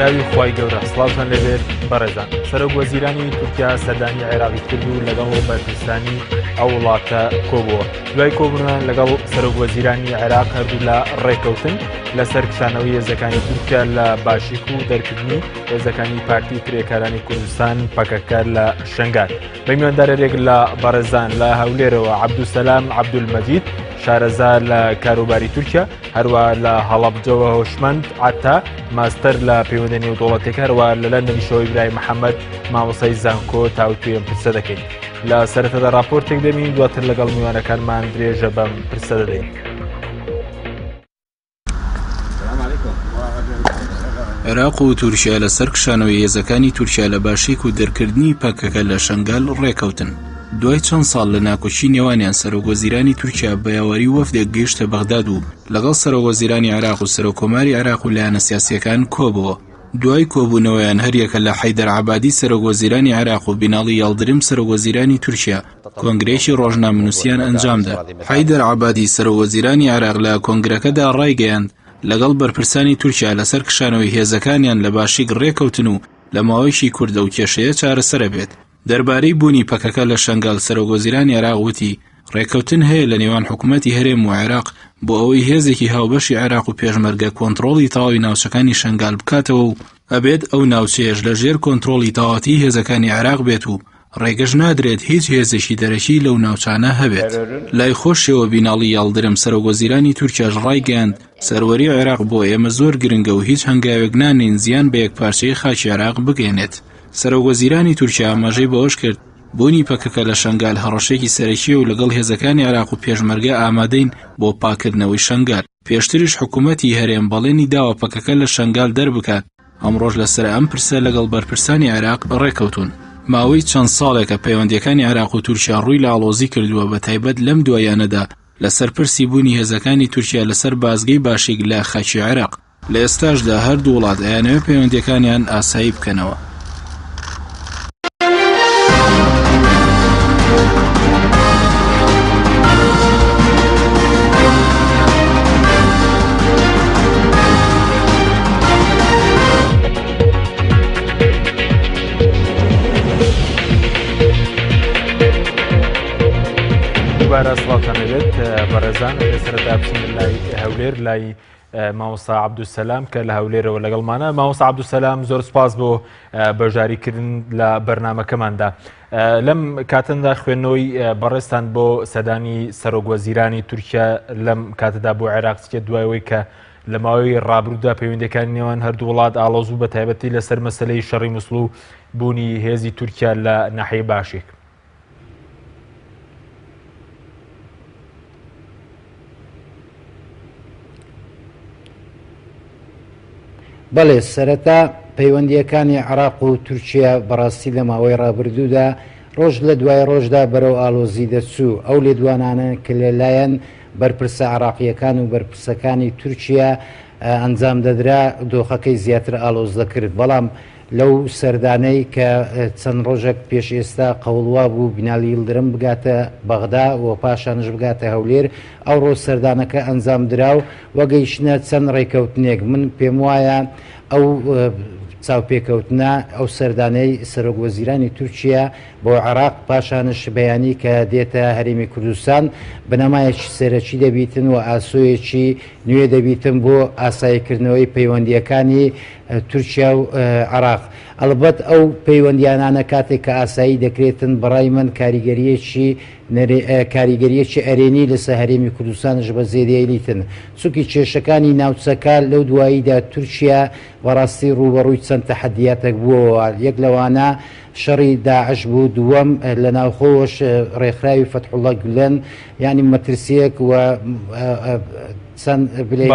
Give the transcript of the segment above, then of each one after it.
بەناوی خوای گەورە سڵاوتان لەبێت بەڕێزان. سەرۆک وەزیرانی تورکیا سەردانی عێراقی کرد و لەگەڵ بەرپرسانی ئەو وڵاتە کۆبووە. دوای کۆبوونیان لەگەڵ سەرۆک وەزیرانی عێراق هەردوو لە ڕێکەوتن لەسەر کشانەوەی هێزەکانی تورکیا لە باشیک و دەرکردنی هێزەکانی پارتی کرێکارانی کوردستان پەکەکار لە شەنگار. بە میواندارێک لە بەڕێزان لە هەولێرەوە عەبدولسەلام عەبدولمەجید شارەزا لە کاروباری تورکیا، هەروە لە هەڵەبجەوە هۆشمەند عەتا ماستەر لە پەیوەندی نێودوڵەتیەکە، هەروە لە لەندەنیشەوەی برای محەممەد مامۆسای زانکۆ تاوتوێن پرسە دەکەین. لە سەرەتادا راپۆرتێک دەمین، دواتر لەگەڵ میوانەکانمان درێژە بەم پرسە دەدەین. عێراق و تورکیا لەسەر کشانەوەی هێزەکانی تورکیا لە باشیک و دەرکردنی پەکەکە لە شەنگال ڕێکەوتن. دوای چەند ساڵ لە ناکۆچی نێوانیان سەرۆکوەزیرانی تورکیا بە یاوەری وەفدێک گەیشتە بەغداد و لەگەڵ سەرۆکوەزیرانی عێراق و سەرۆکۆماری عێراق و لایەنە سیاسیەکان کۆبووە. دوای کۆبوونەوەیان هەریەکە لە حەیدەر عەبادی سەرۆکوەزیرانی عێراق و بیناڵی یەڵدرم سەرۆکوەزیرانی تورکیا کۆنگرێکی ڕۆژنامەنووسیان ئەنجامدا. حەیدەر عەبادی سەرۆکوەزیرانی عێراق لە کۆنگرەکەدا ڕایگەیاند لەگەڵ بەرپرسانی تورکیا لەسەر کشانەوەی هێزەکانیان لە باشیک ڕێکەوتن و لە ماوەیەکی کوردە و کێشەیە چارەسەرە بێت. دەربارەی بوونی پەکەکە لە شەنگال سەرۆکوەزیرانی عێراق وتی ڕێکەوتن هەیە لە نێوان حکوومەتی هەرێم و عێراق بۆ ئەوەی هێزێکی هاوبەشی عێراق و پێشمەرگە کۆنتڕۆڵی تەواوی ناوچەکانی شەنگال بکاتەوە و ئەبێت ئەو ناوچەیەش لە ژێر کۆنتڕۆڵی تەواوەتی هێزەکانی عێراق بێت و ڕێگەش نادرێت هیچ هێزێکی دەرەکی لەو ناوچانە هەبێت. لای خۆشیەوە بیناڵی یەڵدرم سەرۆکوەزیرانی تورکیاش ڕایگەیاند سەروەری عێراق بۆ ئێمە زۆر گرنگە و هیچ هەنگاوێک نانین زیان بە یەکپارچەی خاکی عێراق بگەێنێت. سەرۆکوەزیرانی تورکیا ئاماژەی بەوەش کرد بوونی پەکەکە لە شەنگال هەڕەشێکی سەرەکیە و لەگەڵ هێزەکانی عێراق و پێشمەرگە ئامادەین بۆ پاکردنەوەی شەنگال. پێشتریش حکوومەتی هەرێم بەڵێنی داوە پەکەکە لە شەنگال دەربکات. ئەمڕۆژ لەسەر ئەم پرسە لەگەڵ بەرپرسانی عێراق ڕێکەوتون. ماوەی چەند ساڵێکە پەیوەندیەکانی عێراق و تورکیا ڕووی لە ئاڵۆزی کردووە، بە تایبەت لەم دوایانەدا لەسەر پرسی بوونی هێزەکانی تورکیا لەسەر بازگەی باشیک لە خاکی عێراق. لە ئێستاشدا هەردوو وڵات ئەیانەوێت پەیوەندیەکانیان ئاسایی بکەنەوە. دووبارە سڵاوتان لەبێت بەڕێزان. سەرەتا بچین لای هەولێر، لای مامۆستا عەبدولسەلام کە لە هەولێرەوە لەگەڵمانە. مامۆستا عەبدولسەلام زۆر سوپاس بۆ بەشداریکردن لە بەرنامەکەماندا. لەم کاتەندا خوێندنەوەی بەڕێستان بۆ سەردانی سەرۆکوەزیرانی تورکیا لەم کاتەدا بۆ عێراق چێت دوایەوەی کە لە ماوەی ڕابردوودا پەیوەندیەکانی نێوان هەردوو وڵات ئاڵۆز و بە تایبەتی لەسەر مەسەلەی شەڕی موسڵ و بوونی هێزی تورکیا لە ناحیەی باشیک. بەڵێ سەرەتا پەیوەندیەکانی عێراق و تورکیا بەڕاستی لە ماوەی ڕابردوودا ڕۆژ لە دوای ڕۆژدا بەرەو ئاڵۆزی دەچوو. ئەو لێدوانانە کە لەلایەن بەرپرسە عێراقیەکان و بەرپرسەکانی تورکیا ئەنجام دەدرا دۆخەکەی زیاتر ئاڵۆز دەکرد. بەڵام لەو سەردانەی کە چەند ڕۆژێک پێش ئێستا قەوڵوا بوو بیناڵی یەڵدرم بگاتە بەغدا و پاشانش بگاتە هەولێر، ئەو ڕۆژ سەردانەکە ئەنجام درا و وەگەیشتنە چەند ڕێکەوتنێک. من پێم وایە ئەو چاوپێکەوتنە ئەو سەردانەی سەرۆکوەزیرانی تورکیا بۆ عێراق پاشانش بەیانی کە دێتە هەرێمی کوردستان بنەمایەکی سەرەکی دەبیتن و ئاسۆیەکی نوێ دەبیتن بۆ ئاساییکردنەوەی پەیوەندیەکانی تورکیا و عێراق. ئەلبەت ئەو پەیوەندیانانە کاتێک کە ئاسایی دەکرێتن بەڕای من کاریگەریەکی ئەرێنی لەسەر هەرێمی کوردستانش بە زێدەیەلیتن. چونکی کێشەکانی ناوچەکە لەو دواییدا تورکیا بەڕاستی ڕوبەڕووی چەند تەحەدیاتێک بووەوە. یەک لەوانە شەڕی داعش بوو، دووەم لە ناوخۆش ڕێکخراوی فەتحوڵڵا گولەن یعنی مەترسیەک و چەند بڵێن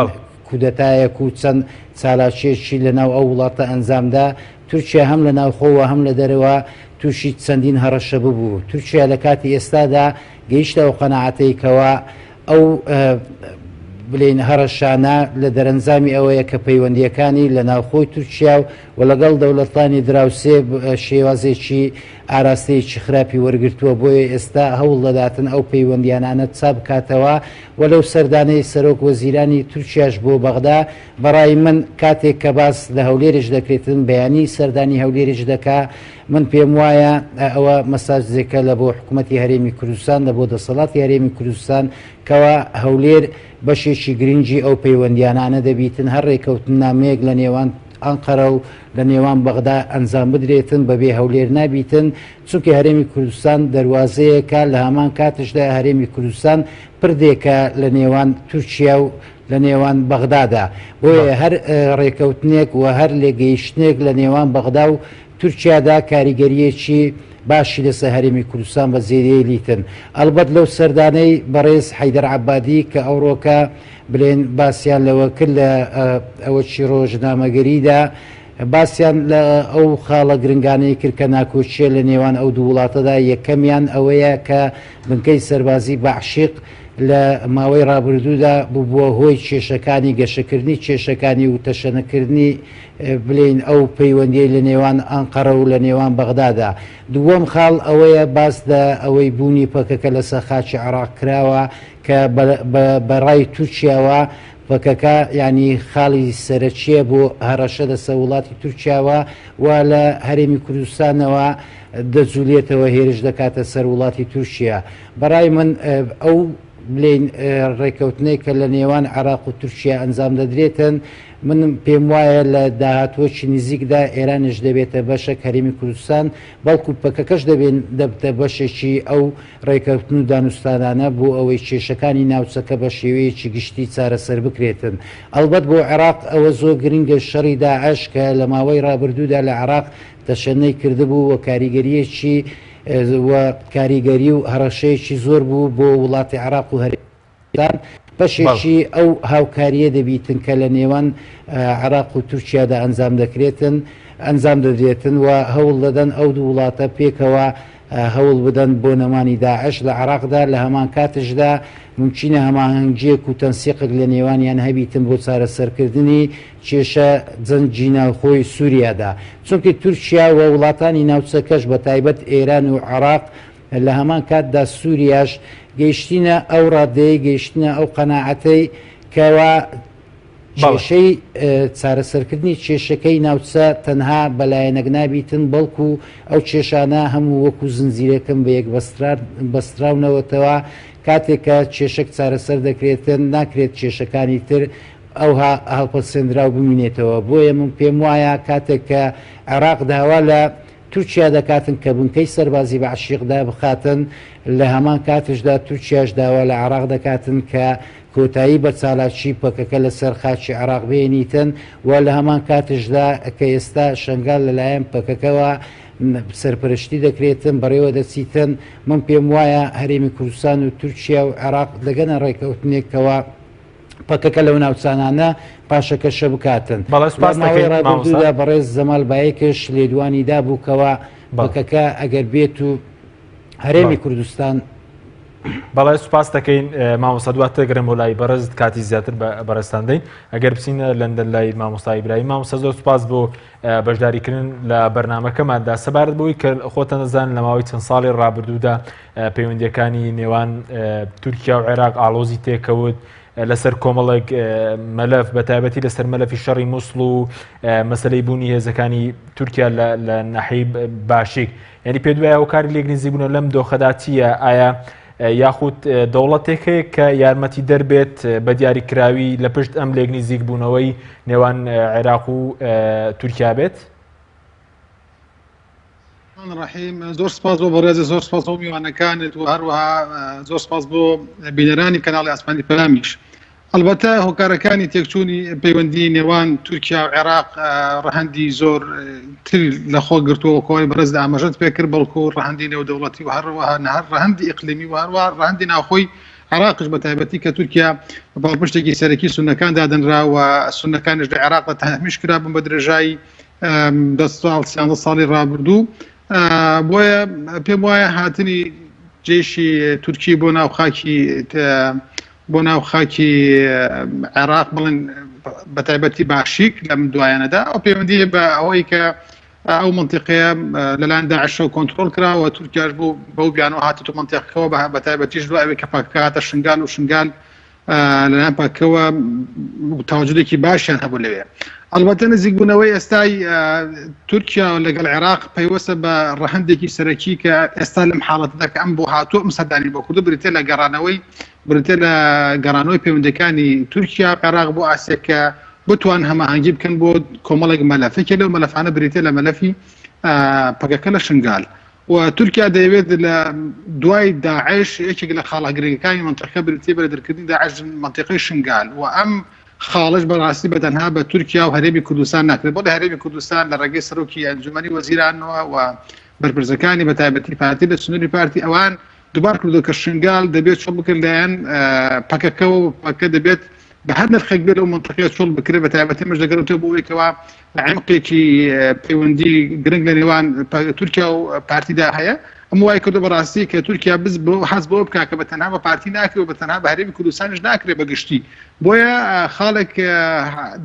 کودەتایەک و چەند چالاکیێکی لەناو ئەو وڵاتە ئەنجامدا. تورکیا هەم لە ناوخۆوە هەم لە دەرەوە تووشی چەندین هەڕەشە ببوو. تورکیا لە کاتی ئێستادا گەیشتە ئەو قەناعەتەی کەوا ئەو بلین هەڕەشانە لە دەرەنجامی ئەوەیە کە پەیوەندیەکانی لە ناوخۆی تورکیا و لەگەڵ دەوڵەتانی دراوسێ شێوازێکی ئاراستەیەکی خراپی وەرگرتووە بۆیە ئێستا هەوڵ دەداتن ئەو پەیوەندیانانە چا بکاتەوە و لەو سەردانەی سەرۆک وەزیرانی تورکیاش بۆ بەغدا بەڕای من کاتێک کە باس لە هەولێرش دەکرێتن بەیانی سەردانی هەولێرش دەکا من پێم وایە ئەوە مەساجێکە لە بۆ حکوومەتی هەرێمی کوردستان لە بۆ دەسەڵاتی هەرێمی کوردستان کەوا هەولێر بەشێکی گرنگی ئەو پەیوەندیانانە دەبیتن هەر ڕێکەوتن نامەیەک لە نێوان ئەنقەرە و لە نێوان بەغدا ئەنجام بدرێتن بەبێ هەولێر نابیتن چونکە هەرێمی کوردستان دەواازەیەکە لە هەمان کاتشدا هەرێمی کوردستان پردێکە لە نێوان تورکیا و لە نێوان بەغدادا بۆیە هەر ڕێکەوتنێک و هەر لێگەیشتنێک لە نێوان بەغدا و تورکیادا کاریگەریەکی باشی لەسەر هەرێمی کوردستان بە زێریەی لیتن ئەلبەت لەو سەردانەی بەڕێز حەیدەر عەبادی کە ئەوڕۆکە بڵێن باسییان لەوە کرد لە ئەوەی ڕۆژنامەگەریدا باسییان لە ئەو خاڵە گرنگانەی کرد کە ناکۆچیە لە نێوان ئەو دوو وڵاتەدا یەکەمیان ئەوەیە کە بنکەی سەربازی بەعشق لە ماوەی ڕابردوودا بووە هۆی کێشەکانی گەشەکردنی کێشەکانی و تەشەنەکردنی بڵین ئەو پەیوەندی لە نێوان ئەنقەرە و لە نێوان بەغدادا دووەم خاڵ ئەوەیە باس لە ئەوەی بوونی پەکەکە لەسەر خاچی عێراق کراوە کە بەڕای تورکیاوە پەکەکە ینی خاڵی سەرەکیە بۆ هەڕەشە لەسەر وڵاتی تورکیاوە و لە هەرێمی کوردستانەوە دەجوولێتەوە هێرش دەکاتە سەر وڵاتی تورکیا بەڕای من ئەو بڵین ڕێکەوتنەی کە لە نێوان عێراق و تورکیا ئەنجام دەدرێتن من پێم وایە لە داهاتوەکی نزیکدا ئێرانش دەبێتە بەشێک هەرێمی کوردستان بەڵکو پەکەکەش دەبێتە بەشێکی ئەو ڕێکەوتن و دانوستانانە بۆ ئەوەی کێشەکانی ناوچەکە بە شێوەیەکی گشتی چارەسەر بکرێتن ئەلبەت بۆ عێراق ئەوە زۆر گرنگە شەڕی داعش کە لە ماوەی ڕابردوودا لە عێراق تەشەنەی کردبوو و کاریگەریەکی وە کاریگەری و هەڕەشەیەکی زۆر بوو بۆ وڵاتی عێراق و هەرێمیان بەشێکی ئەو هاوکاریە دەبیتن کە لە نێوان عێراق و تورکیادا ئەنجام دەکرێتن ئەنجام دەدرێتن و هەوڵ دەدەن ئەو دوو وڵاتە پێکەوە هەوڵ بدەن بۆ نەمانی داعش لە عێراقدا لە هەمان کاتشدا ممکنە هەماهەنگیەک و تەنسیقێک لە نێوانیان هەبیتن بۆ چارەسەرکردنی کێشە جەنگی ناوخۆی سووریادا چونکە تورکیا و وڵاتانی ناوچەکەش بە تایبەت ئێران و عێراق لە هەمان کاتدا سووریاش گەیشتینە ئەو ڕادەیە گەیشتنە ئەو قەناعەتەی کەوا کێشەی چارەسەرکردنی کێشەکەی ناوچە تەنها بەلایەنەک نابیتن بەڵکو ئەو کێشانە هەموو وەکو زنجیرەکەم بە یەک بەستراونەوەتەوە کاتێکە کێشک چارەسەر دەکرێتن ناکرێت کێشەکانی تر ئەوها هەڵپەسێنراو بمینێتەوە بۆیە من پێم وایە کاتێک کە عێراق داوا لە تورکیا دەکاتن کە بنکەی سەربازی بەعشیقدا بخاتن لە هەمان کاتشدا تورکیاش داوا لە عێراق دەکاتن کە کۆتایی بە چالاکی پەکەکە لەسەر خاچی عێراق بێنیتن و لە هەمان کاتشدا کە ئێستا شنگال لەلایەن پەکەکەوە سەرپەرشتی دەکرێتن بەڕێوە دەچیتن من پێم وایە هەرێمی کوردستان و تورکیا و عێراق دەگەنە ڕێکەوتنێکەوە پەکەکە لەو ناوچانانە پاشەکەشە بکاتن ڕابردوودا بەڕێز زەمال بایەکش لێدوانیدا بووکەوە پەکەکە ئەگەر بێت و هەرێمی کوردستان بەڵای سوپاس دەکەین مامۆستا دواتر گرم و لای بەڕێز کاتی زیاتر بەڕێستان دەین ئەگەر بچینە لەندەن لای مامۆستا ئیبراهیم مامۆستا زۆر سوپاس بۆ بەشداریکردن لە بەرنامەکەماندا سەبارەت بۆی کە خۆتە نەزان لە ماوەی چەند ساڵی ڕابردوودا پەیوەندیەکانی نێوان تورکیا و عێراق ئاڵۆزی تێکەوت لەسەر کۆمەڵێک مەلەف بە تایبەتی لەسەر مەلەفی شەڕی مووسڵ و مەسەلەی بوونی هێزەکانی تورکیا لە ناحیەی باشیک یعنی پێ دوایە ئەو کاری لێکنیزی بوونە لەم دۆخەداتیە ئایا یاخود دەوڵەتێک هەیە کە یارمەتی دەربێت بە دیاریکراوی لە پشت ئەم لێکنیزیک بوونەوەی نێوان عێراق و تورکیا بێت؟ ڕحیم زۆر سپاس بۆ بەڕێز زۆر سپاس بۆ میوانەکانت و هەروەها زۆر سپاس بۆ بینەرانی کەناڵی ئاسمانی پەلامیش ئەلبەتە هۆکارەکانی تێکچوونی پەیوەندی نێوان تورکیا و عێراق ڕەهەندی زۆر تر لەخۆ گرتووە کۆی بەڕێز ئاماژەت پێکرد بەڵکو ڕەهەندی نێودەوڵەتی و هەروەها نەهەر ڕەهەندی ئیقلیمی و هەروەها ڕەهەندی ناوخۆی عێراقش بە تایبەتی کە تورکیا باڵپشتێکی سەرەکی سونەکان دادەنرا و سونەکانش لە عێراق تەحمیش کرابوون بە درێژایی 10 ساڵی ڕابردوو بۆیە پێم وایە هاتنی جێشی تورکی بۆ ناو خاکی بۆ ناو خاکی عێراق بڵێن بە تایبەتی باشیک لەم دوایانەدا ئەو پەیوەندی بە ئەوەی کە ئەو منطقەیە لەلایەن داعش کۆنتڕۆل کراوە تورکیاش بوو بەو بیانەوە هاتووە منطقەکەەوە بە تایبەتیش دوای ئەوەی کە پاکەکەهاتە شنگال و شنگال لەلایەن پاکەوە تاوجودێکی باشیان هەبوو لەوێ. ئەلبەتە نزیک بوونەوەی ئێستای تورکیا لەگەڵ عێراق پەیوەستە بە ڕەهەندێکی سەرەکی کە ئێستا لەم حاڵەتەدا کە ئەم بۆ هاتووە ئەم سەردانی بۆ کوردە بریتێ لە گەڕانەوەی بریتێ لە گەڕانەوەی پەیوەندەکانی تورکیا عێراق بۆ ئاسیاکە بتوان هەماهەنگی بکەن بۆ کۆمەڵێک مەلەفێکە لەو مەلەفانە بریتێ لە مەلەفی پەکەکە لە شنگال و تورکیا دەیەوێت لە دوای داعش یەکێک لە خاڵاگرەکانی منطقەکە بریتێ بە دەرکردنی داعش منطقەی شنگال و ئەم خاڵش بەڕاستی بەتەنها بە تورکیا و هەرێمی کوردستان ناکرێت بۆ لە هەرێمی کوردستان لە ڕێگەی سەرۆکی ئەنجومەنی وەزیرانەوە و بەرپرسەکانی بە تایبەتی پارتی لە سنووری پارتی ئەوان دووبار کردو کە شنگال دەبێت چۆڵ بکرد لایەن پەکەکە و پەکە دەبێت بە هەر نرخێک بێت لەو منطقەیە چۆڵ بکرێت بە تایبەتی مەش دەگەڕێتەوە بۆ ئەوەیەکەوە عمقێکی پەیوەندی گرنگ لە نێوان تورکیا و پارتیدا هەیە. ئەم وای کردو بەڕاستی کە تورکیا حەز بۆ بکات کە بەتەنها بە پارتی ناکرێت و بەتەنها بە هەرێمی کوردستانیش ناکرێت بەگشتی بۆیە خاڵێک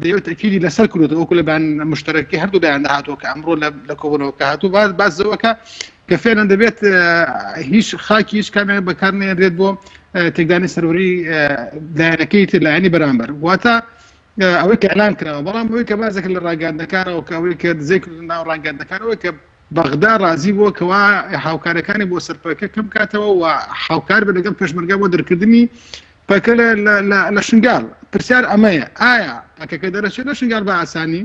دەیەوێت تەکیدی لەسەر کردوێت وەکو لە بەیان مشتەرەکی هەردوو بەیان داهاتوە کە ئەمڕۆ لە کۆبوونەوە کە هاتوو بازەوەکە کە فێرن دەبێت هیچ خاکی هیچ کامێک بەکار نێنرێت بۆ تێکدانی سەروری لایەنەکەی تر لایەنی بەرامبەر واتە ئەوەی کە ئەعلان کراوە بەڵام ئەوەی کە بازێک لە ڕاگەاندنەکانەوە کە ئەوەی کە دزەی کردن ناو ڕاگەاندنەکانەوە کە بەغدا ڕازی بووە کەوا هاوکارەکانی بۆ سەرپەکە کەم کاتەوە و هاوکار بە لەگەڵ پێشمەرگە بۆ دەرکردنی پەکە لە شنگال پرسیار ئەمەیە ئایا پەکەکە دەرەچێت لە شنگال بە ئاسانی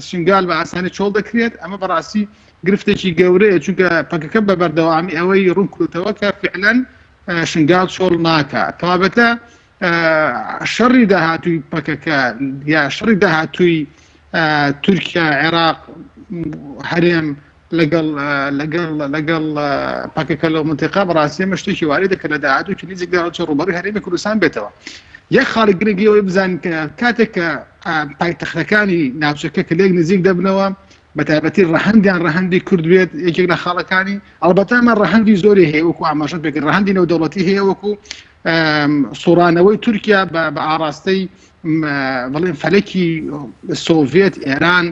شنگال بە ئاسانی چۆڵ دەکرێت ئەمە بەڕاستی گرفتێکی گەورەیە چونکە پەکەکە بە بەردەوامی ئەوەی ڕوون کردەوە کە فعلاً شنگال چۆڵ ناکات تەوابەتە شەڕی داهاتووی پەکەکە یا شەڕی داهاتووی تورکیا عێراق هەرێم لەگەڵ پاکەکە لەو منتیقا بەڕاستی ئەمە شتێکی وارد دەکات لە داهاتوو کە نزیک دەهاتوو ڕووبەڕووی هەرێمی کوردستان بێتەوە. یەک خاڵی گرنگی ئەوەی بزانین کە کاتێک کە پایتەختەکانی ناوچەکە کە لێک نزیک دەبنەوە بە تایبەتی ڕەهەندی کورد بێت یەکێک لە خاڵەکانی ئەڵبەتە ئەمە ڕەهەندی زۆری هەیە وەکو ئاماژەت بێت ڕەهەندی نێودەوڵەتی هەیە وەکو سوڕانەوەی تورکیا بە ئاراستەی بەڵێن فەلەکی سۆڤێت ئێران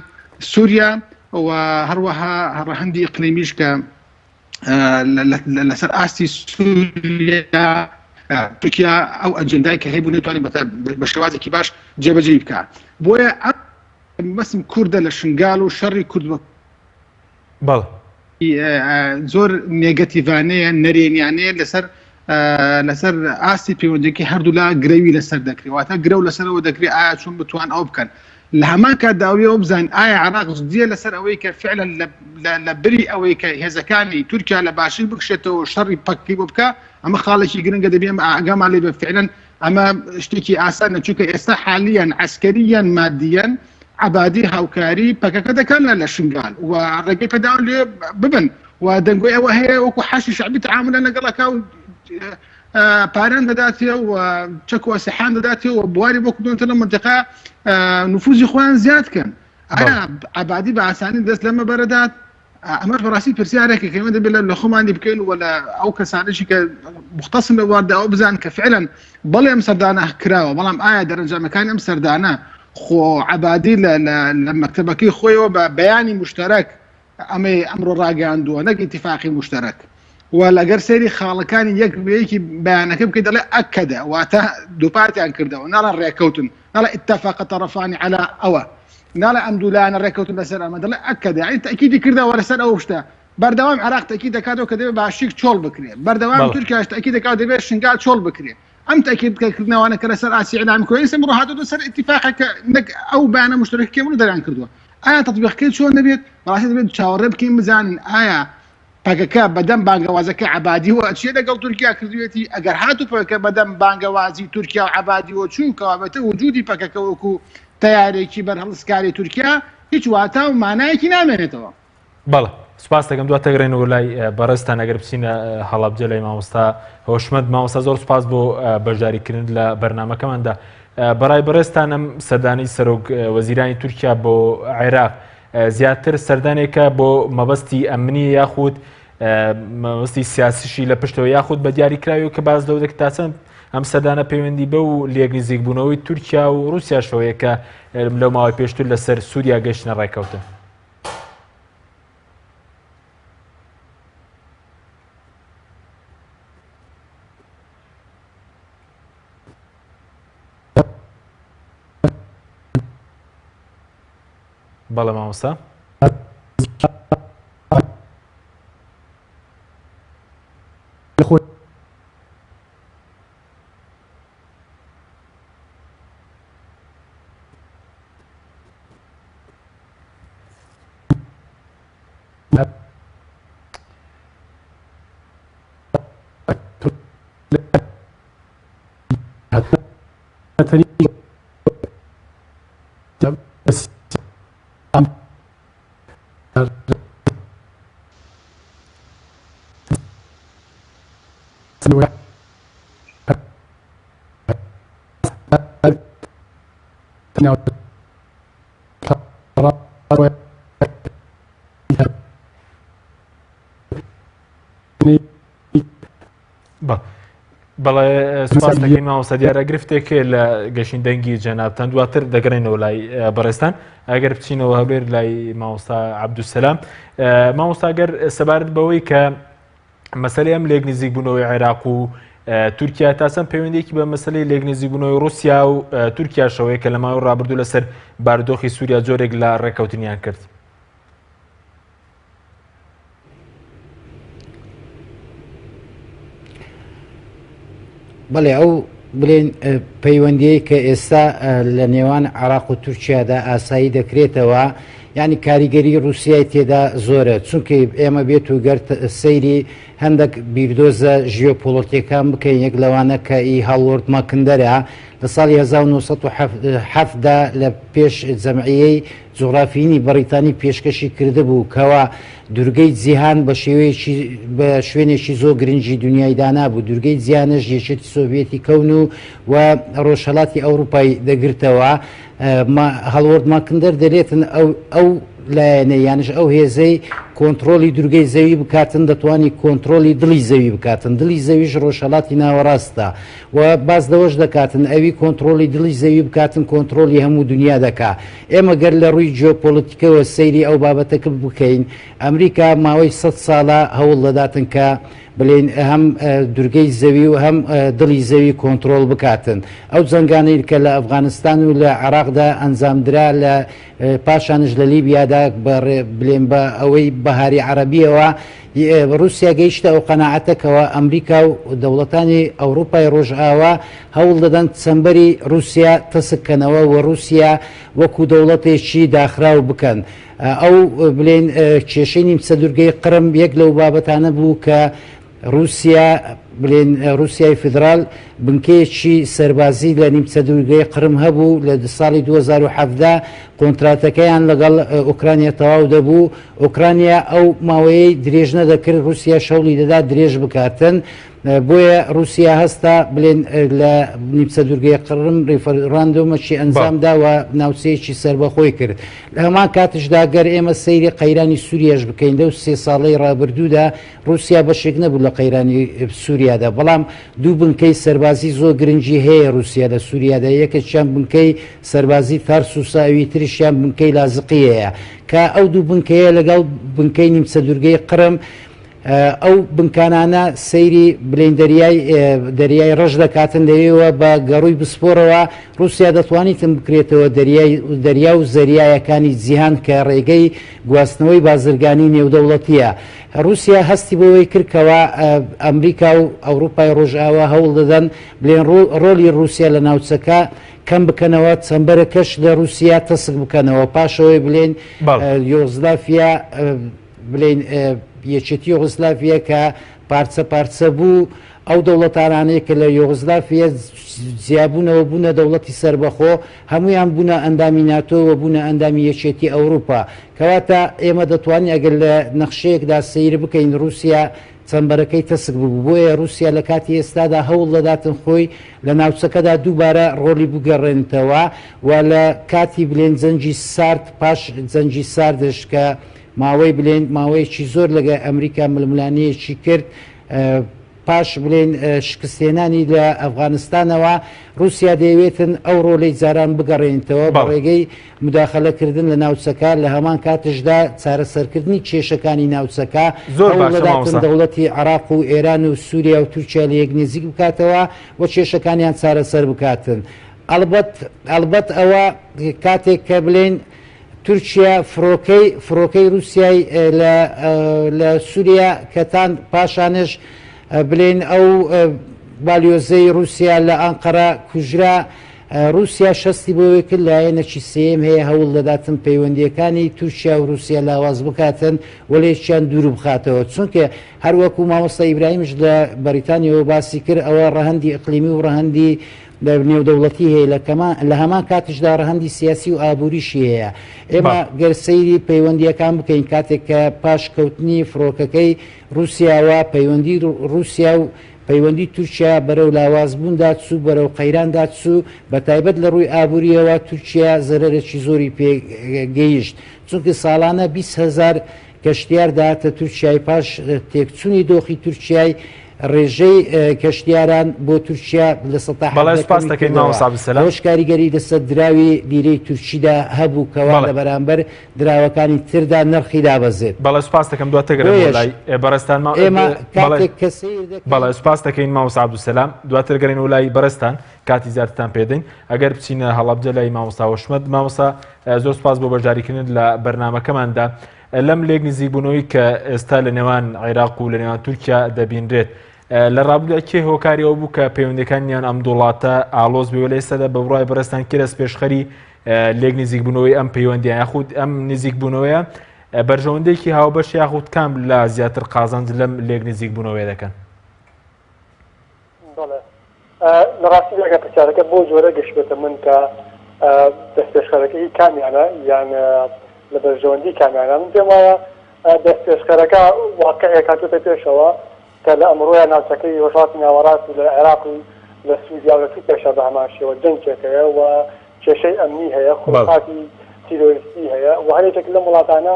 سووریا و هەروەها ڕەهەندی ئیقلیمیش کە لەسەر ئاستی سووریا تورکیا ئەو ئەجندای کە هەیە بوو نێتوانێت بە شێوازێکی باش جێبەجێ بکات بۆیە مەسم کووردە لە شنگال و شەڕی کورد زۆر نێگەتیڤانەیە نەرێنیانەیە لەسەر ئاستی پەیوەندیەکەی هەردوو لا گرەوی لەسەر دەکرێت تا گرە و لەسەرەوە دەکرێت ئایا چۆن بتوان ئەو بکەن لە هەمان کاتداویەوە بزانین ئایا عێراق جدیە لەسەر ئەوەی کە فعلا لە بری ئەوەی کە هێزەکانی تورکیا لە باشی بکشێتەوە شەڕی پەکەی بۆ بکە ئەمە خاڵێکی گرنگە دەبێ ئاگامان لێ بە فعلا ئەمە شتێکی ئاسانە چونکە ئێستا حالیان عسکەریان مادیەن عبادی هاوکاری پەکەکە دەکەن لە شنگال و ڕێگەی پێداون لێ ببن و دەنگۆی ئەوە هەیە وەکو حەشی شعبی تعاملە لەگەڵەکە و پاران دەداتێ و چەک و ئەسیحان دەداتێ و بواری بۆ کردوونەوە لە منتیقا نفوزی خۆیان زیادکەن ئایا عبادی بە ئاسانی دەست لەمە بەرەدات ئەمەش بەڕاستی پرسیارێکە کە ئێمە دەبێت لە خۆمانی بکەین و لە ئەو کەسانێکی کە مختصن لە واردەوە بزان کە فعلا بەڵێ ئەم سەردانە کراوە بەڵام ئایا دەرەنجامەکانی ئەم سەردانە خۆ عبادی لە مەکتەبەکەی خۆیەوە بە بەیانی مشتەرەک ئەمەی ئەمڕۆ ڕاگەاندووە نەک ئیتیفاقی مشتەرەک و لەگەر سەیری خاڵەکانی یەکی بەیانەکە بکەیت دەڵێ ئەکەدە واتە دووپارتیان کردەوە ناڵە ڕێکەوتن ناڵە اتفاق طرفانی على ئەوە ناڵە ئەم دوولایانە ڕێکەوتن لەسەر ئەمە دەڵێ ئەکەدە یعنی تەکیدی کردەوە لەسەر ئەو شتە بەردەوام عێراق تەکید دەکاتەوە کە دەبێت باشیک چۆڵ بکرێت بەردەوام تورکیاش تەکید دەکات دەبێت شنگال چۆڵ بکرێت ئەم تاکیدکردنەوەوانە کە لەسەر ئاسی ئیعلام کۆی ئێستا ڕاهاتوە سەر اتفاقێکە نەک ئەو بەیانە مشتەرەکەی بوون دەریان کردووە ئایا تەطبیقەکەی چۆن دەبێت بەڕاستی دەبێت چاوەڕێ بکەین بزانین ئایا پەکەکە بەدەم بانگەوازەکە عبادی و ئەچێ لەگەڵ تورکیا کردوێتی ئەگەر هاتوو پەکە بەدەم بانگەوازی تورکیا و عبادی و چووکەوابەتە وجودی پەکەکە وەکو تەیارێکی بەرهەڵسکاری تورکیا هیچ واتە و مانایەکی نامێنێتەوە. بەڵێ سوپاس دەکەم دواتە گەڕێنەوە لای بەڕێستان ئەگەر بچینە هەڵەبجە لای مامۆستا هۆشمەند مامۆستا زۆر سوپاس بۆ بەشداریکردن لە بەرنامەکەماندا بەڕای بەڕێستان ئەم سەردانی سەرۆک وەزیرانی تورکیا بۆ عێراق زیاتر سەردانێکە بۆ مەبەستی ئەمنی یاخود مەبەستی سیاسیشی لە پشتەوە یاخود بە دیاریکراوی کە باز لەو دەکات تا چەند ئەم سەدانە پەیوەندی بە و لێگنزیکبوونەوەی تورکیا و رووسیا شەوەیە کە لەو ماوەی پێشتر لەسەر سووریا گەشتنە ڕێکەوتن. بەڵێ مامۆستا. بەڵێ سوپاس دەکەین مامۆستا دیارە گرفتێکێ لە گەشین دەنگی جەنابتان دواتر دەگەڕێنەوە لای بەڕێستان ئەگەر بچینەوە هەبێر لای مامۆستا عەبدولسەلام. مامۆستا ئەگەر سەبارەت بەوەی کە مەسەلەی ئەم لێکنزیکبوونەوەی عێراق و تورکیا تاسەم پەیوەندیەکی بە مەسەلەی لێکنزیکبوونەوەی رووسیا و تورکیا شەوەیە کە لە ماوەی ڕابردوو لەسەر بارودۆخی سووریا جۆرێک لە ڕێکەوتنیان کرد. بەڵێ ئەو بڵێن پەیوەندیەی کە ئێستا لە نێوان عێراق و تورکیادا ئاسایی دەکرێتەوە یعنی کاریگەری رووسیای تێدا زۆرە چونکە ئێمە بێت و گەرت سەیری هەندێک بیردۆزە ژیۆپۆلۆتیەکان بکەین یەک لەوانە کە ئی هاڵوەرد ماکندەرە لە ساڵی 1970دا لە پێش جەمعیەی جوغرافیینی بەریتانی پێشکەشی کردبوو کەوا دورگەی جیهان بە شوێنێکی زۆر گرنگی دنیای دانا بوو. دورگەی جیهانش یەکێتی سۆڤێتی کەون و ڕۆژهەڵاتی ئەوروپای دەگرتەوە. هەڵوەرد ماکندەر دەرێتن ئەو لایەنە یانش ئەو هێزەی کۆنتترۆلی دورگەی زەوی بکاتن دەتوانی کۆنتترۆلی دڵی زەوی بکاتن. دڵی زەویش ڕۆژهەڵاتی ناوەڕاستە و باز دەوەش دەکاتن ئەوی کۆنتترۆلی دڵی زەوی بکاتن کۆنتترۆلی هەموو دنیا دەکا. ئێمە گەر لە ڕووی جیۆپۆلیتیکەوە سەیری ئەو بابەتەکە بکەین ئەمریکا ماوەی 100 ساڵە هەوڵ دەداتن کە بڵێن هەم دورگەی زەوی و هەم دڵی زەوی کۆنتترۆل بکاتن. ئەو جەنگانەی کە لە ئەفغانستان و لە عێراقدا ئەنجامدرا لە پاشانش لە لیبیادا بڵێن بە ئەوەی بەهاری عەرەبیەوە رووسیا گەیشتە ئەو قەناعەتەکەوە ئەمریکا و دەوڵەتانی ئەوروپای ڕۆژئاوا هەوڵ دەدەن چەمبەری رووسیا تەسکەنەوە و رووسیا وەکو دەوڵەتێکی داخراو بکەن. ئەو بڵێن کێشەی نیمچە دورگەی قرم یەک لەو بابەتانە بوو کە رووسیا بڵێن رووسیای فدرال بنکەیەکی سەربازی لە نیمچە دورگەی قرم هەبوو لە ساڵی 2017 کۆنتراتەکەیان لەگەڵ ئوکرانیا تەواو دەبوو. ئوکرانیا ئەو ماوەیەی درێژ نەدەکرد رووسیا شەوڵی دەدا درێژ بکاتن. بۆیە رووسیا هەستا بڵێن لە نیمچە دورگەی قرم ڕیفەراندۆمەکی ئەنجامداوە ناوچەیەکی سربەخۆی کرد. لە هەمان کاتشدا گەر ئێمە سەیری قەیرانی سووریاش بکەین لەو 3 ساڵەی ڕابردوودا رووسیا بەشێک نەبوو لە قەیرانی سووریادا بەڵام دوو بنکەی سەربازی زۆر گرنگی هەیە رووسیا لە سووریادا یەکێکیان بنکەی سەربازی تارسوسا ئەوی تریشیان بنکەی لازقیەیە کە ئەو دوو بنکەیە لەگەڵ بنکەی نیمچە دورگەی قرم ئەو بنکانانە سەیری بڵێن دەریای ڕەش دەکاتن لەوێەوە بە گەڕووی بسپۆرەوە رووسیا دەتوانیتم بکرێتەوە دەریا و زەریایەکانی جیهان کە ڕێگەی گواستنەوەی بازرگانی نێودەوڵەتیە. رووسیا هەستی بەوەی کردکەوە ئەمریکا و ئەوروپای ڕۆژئاوا هەوڵ دەدەن بڵێن ڕۆلی رووسیا لە ناوچەکە کەم بکەنەوە چەمبەرەکەش لە رووسیا تەسک بکەنەوە پاشەوەی بڵێن یۆغسلافیا بڵێن یەکێتی یۆغسلافیا کە پارچە پارچە بوو ئەو دەوڵەتانانەیە کە لە یۆغسلافیا زیابوونەوە بوونە دەوڵەتی سربەخۆ هەمویان بوونە ئەندامی ناتۆوە بوونە ئەندامی یەکێتی ئەوروپا کەواتە ئێمە دەتوانین ئەگەر لە نەخشەیەکدا سەیر بکەین رووسیا چەمبەرەکەی تەسک بوو بۆیە رووسیا لە کاتی ئێستادا هەوڵ دەداتن خۆی لە ناوچەکەدا دووبارە ڕۆلی بگەڕێنێتەوە و لە کاتی بلێن جەنگی سارد پاش جەنگی ساردش کە ماوەی بلێن ماوەیەکی زۆر لەگە ئەمریکا ململانەیەکی کرد پاش بڵێن شکستێنانی لە ئەفغانستانەوە رووسیا دەیەوێتن ئەو ڕۆلەی جاران بگەڕێنیتەوە بە ڕێگەی مداخەلەکردن لە ناوچەکە لە هەمان کاتشدا چارەسەرکردنی کێشەکانی ناوچەکە زۆر دەوڵەتی عراق و ئێران و سووریا و تورکیا لە یەک نزیک بکاتەوە بۆ کێشەکانیان چارەسەر بکاتن. ئەلبەت ئەوە کاتێک کە بڵێن تورکیا فڕۆکەی رووسیای لە سووریا کەتان پاشانش بڵێن ئەو بالیۆزەی رووسیا لە ئەنقەرە کوژرا رووسیا شەستی بۆەوەی کرد لایەنێکی سێم هەیە هەوڵ دەداتن پەیوەندیەکانی تورکیا و رووسیا لاواز بکاتن وەلێکیان دوور بخاتەوە چونکە هەروەکو مامۆستا ئیبراهیمش لە بەریتانیەوە باسی کرد ئەوە ڕەهەندی ئەقلیمی و ڕەهەندی نێودەوڵەتی هەیە لە هەمان کاتشدا ڕەهەندی سیاسی و ئابووریشی هەیە. ئێمە گەرسەیری پەیوەندیەکان بکەین کاتێک کە پاش کەوتنی فڕۆکەکەی رووسیاوە پەیوەندی رووسیا و پەیوەندی تورکیا بەرەو لاوازبووندا چوو بەرەو قەیراندا چوو بە تایبەت لە ڕووی ئابووریەوە تورکیا زەرەرێکی زۆری پێگەیشت چونکە ساڵانە 20,000 کەشتیار داهاتە تورکیای پاش تێکچوونی دۆخی تورکیای ڕێژەی کەشتیاران بۆ تورکیا لە سەتاش کاریگەری لەسەر دراوی لیرەی تورکیدا هەبوو کەوا لە بەرامبەر دراوەکانی تردا نرخی دابەزێت. بەڵێ سوپاس دەکەم دواتەگەرە لای بەڕستان بەڵێ سوپاس دەکەین مامۆستا عەبدولسەلام دواتر گەڕین و لای بەڕستان کاتی زیاترتان پێدەین ئەگەر بچینە هەڵەبجە لای مامۆستا وەشمەد مامۆستا زۆر سوپاس بۆ بەشداریکردن لە بەرنامەکەماندا لەم لێک نزیکبوونەوەی کە ئێستا لە نێوان عێراق و لە نێوان تورکیا دەبینرێت لە ڕابردوودا کێ هۆکاری ئەو بوو کە پەیوەندیەکانیان ئەم دوڵاتە ئالۆز بێ لە ئێستادا بە بڕای بەڕێستان کێرەس پێشخەری لێک نزیکبوونەوەی ئەم پەیوەندیان یاخود ئەم نزیکبوونەوەیە بەرژەوەندێکی هاوبەش یاخود کام لە زیاتر قازانج لەم لێک نزیکبوونەوەی دەکەن؟ لە ڕاستی ئەگەر پرسیارەکە بۆ جۆرە گەشتێتە من کە دەست پێشخەرەکەی کامیانە یان لە بەرژەوەندی کامیانە من پێم وایە دەست پێشخەرەکە واقعەیە هاتووەتە پێشەوە کە لە ئەمڕۆیە ناوچەکەی ڕۆژهاتی ناوەڕاست و لە عێراق و لە سووریا و لە تورکیاشا بە هەمان شێوە جەنگێکەیە و کێشەی ئەمنی هەیە خوڵقاتی تیرۆریستی هەیە و هەرێکێک لەم وڵاتانە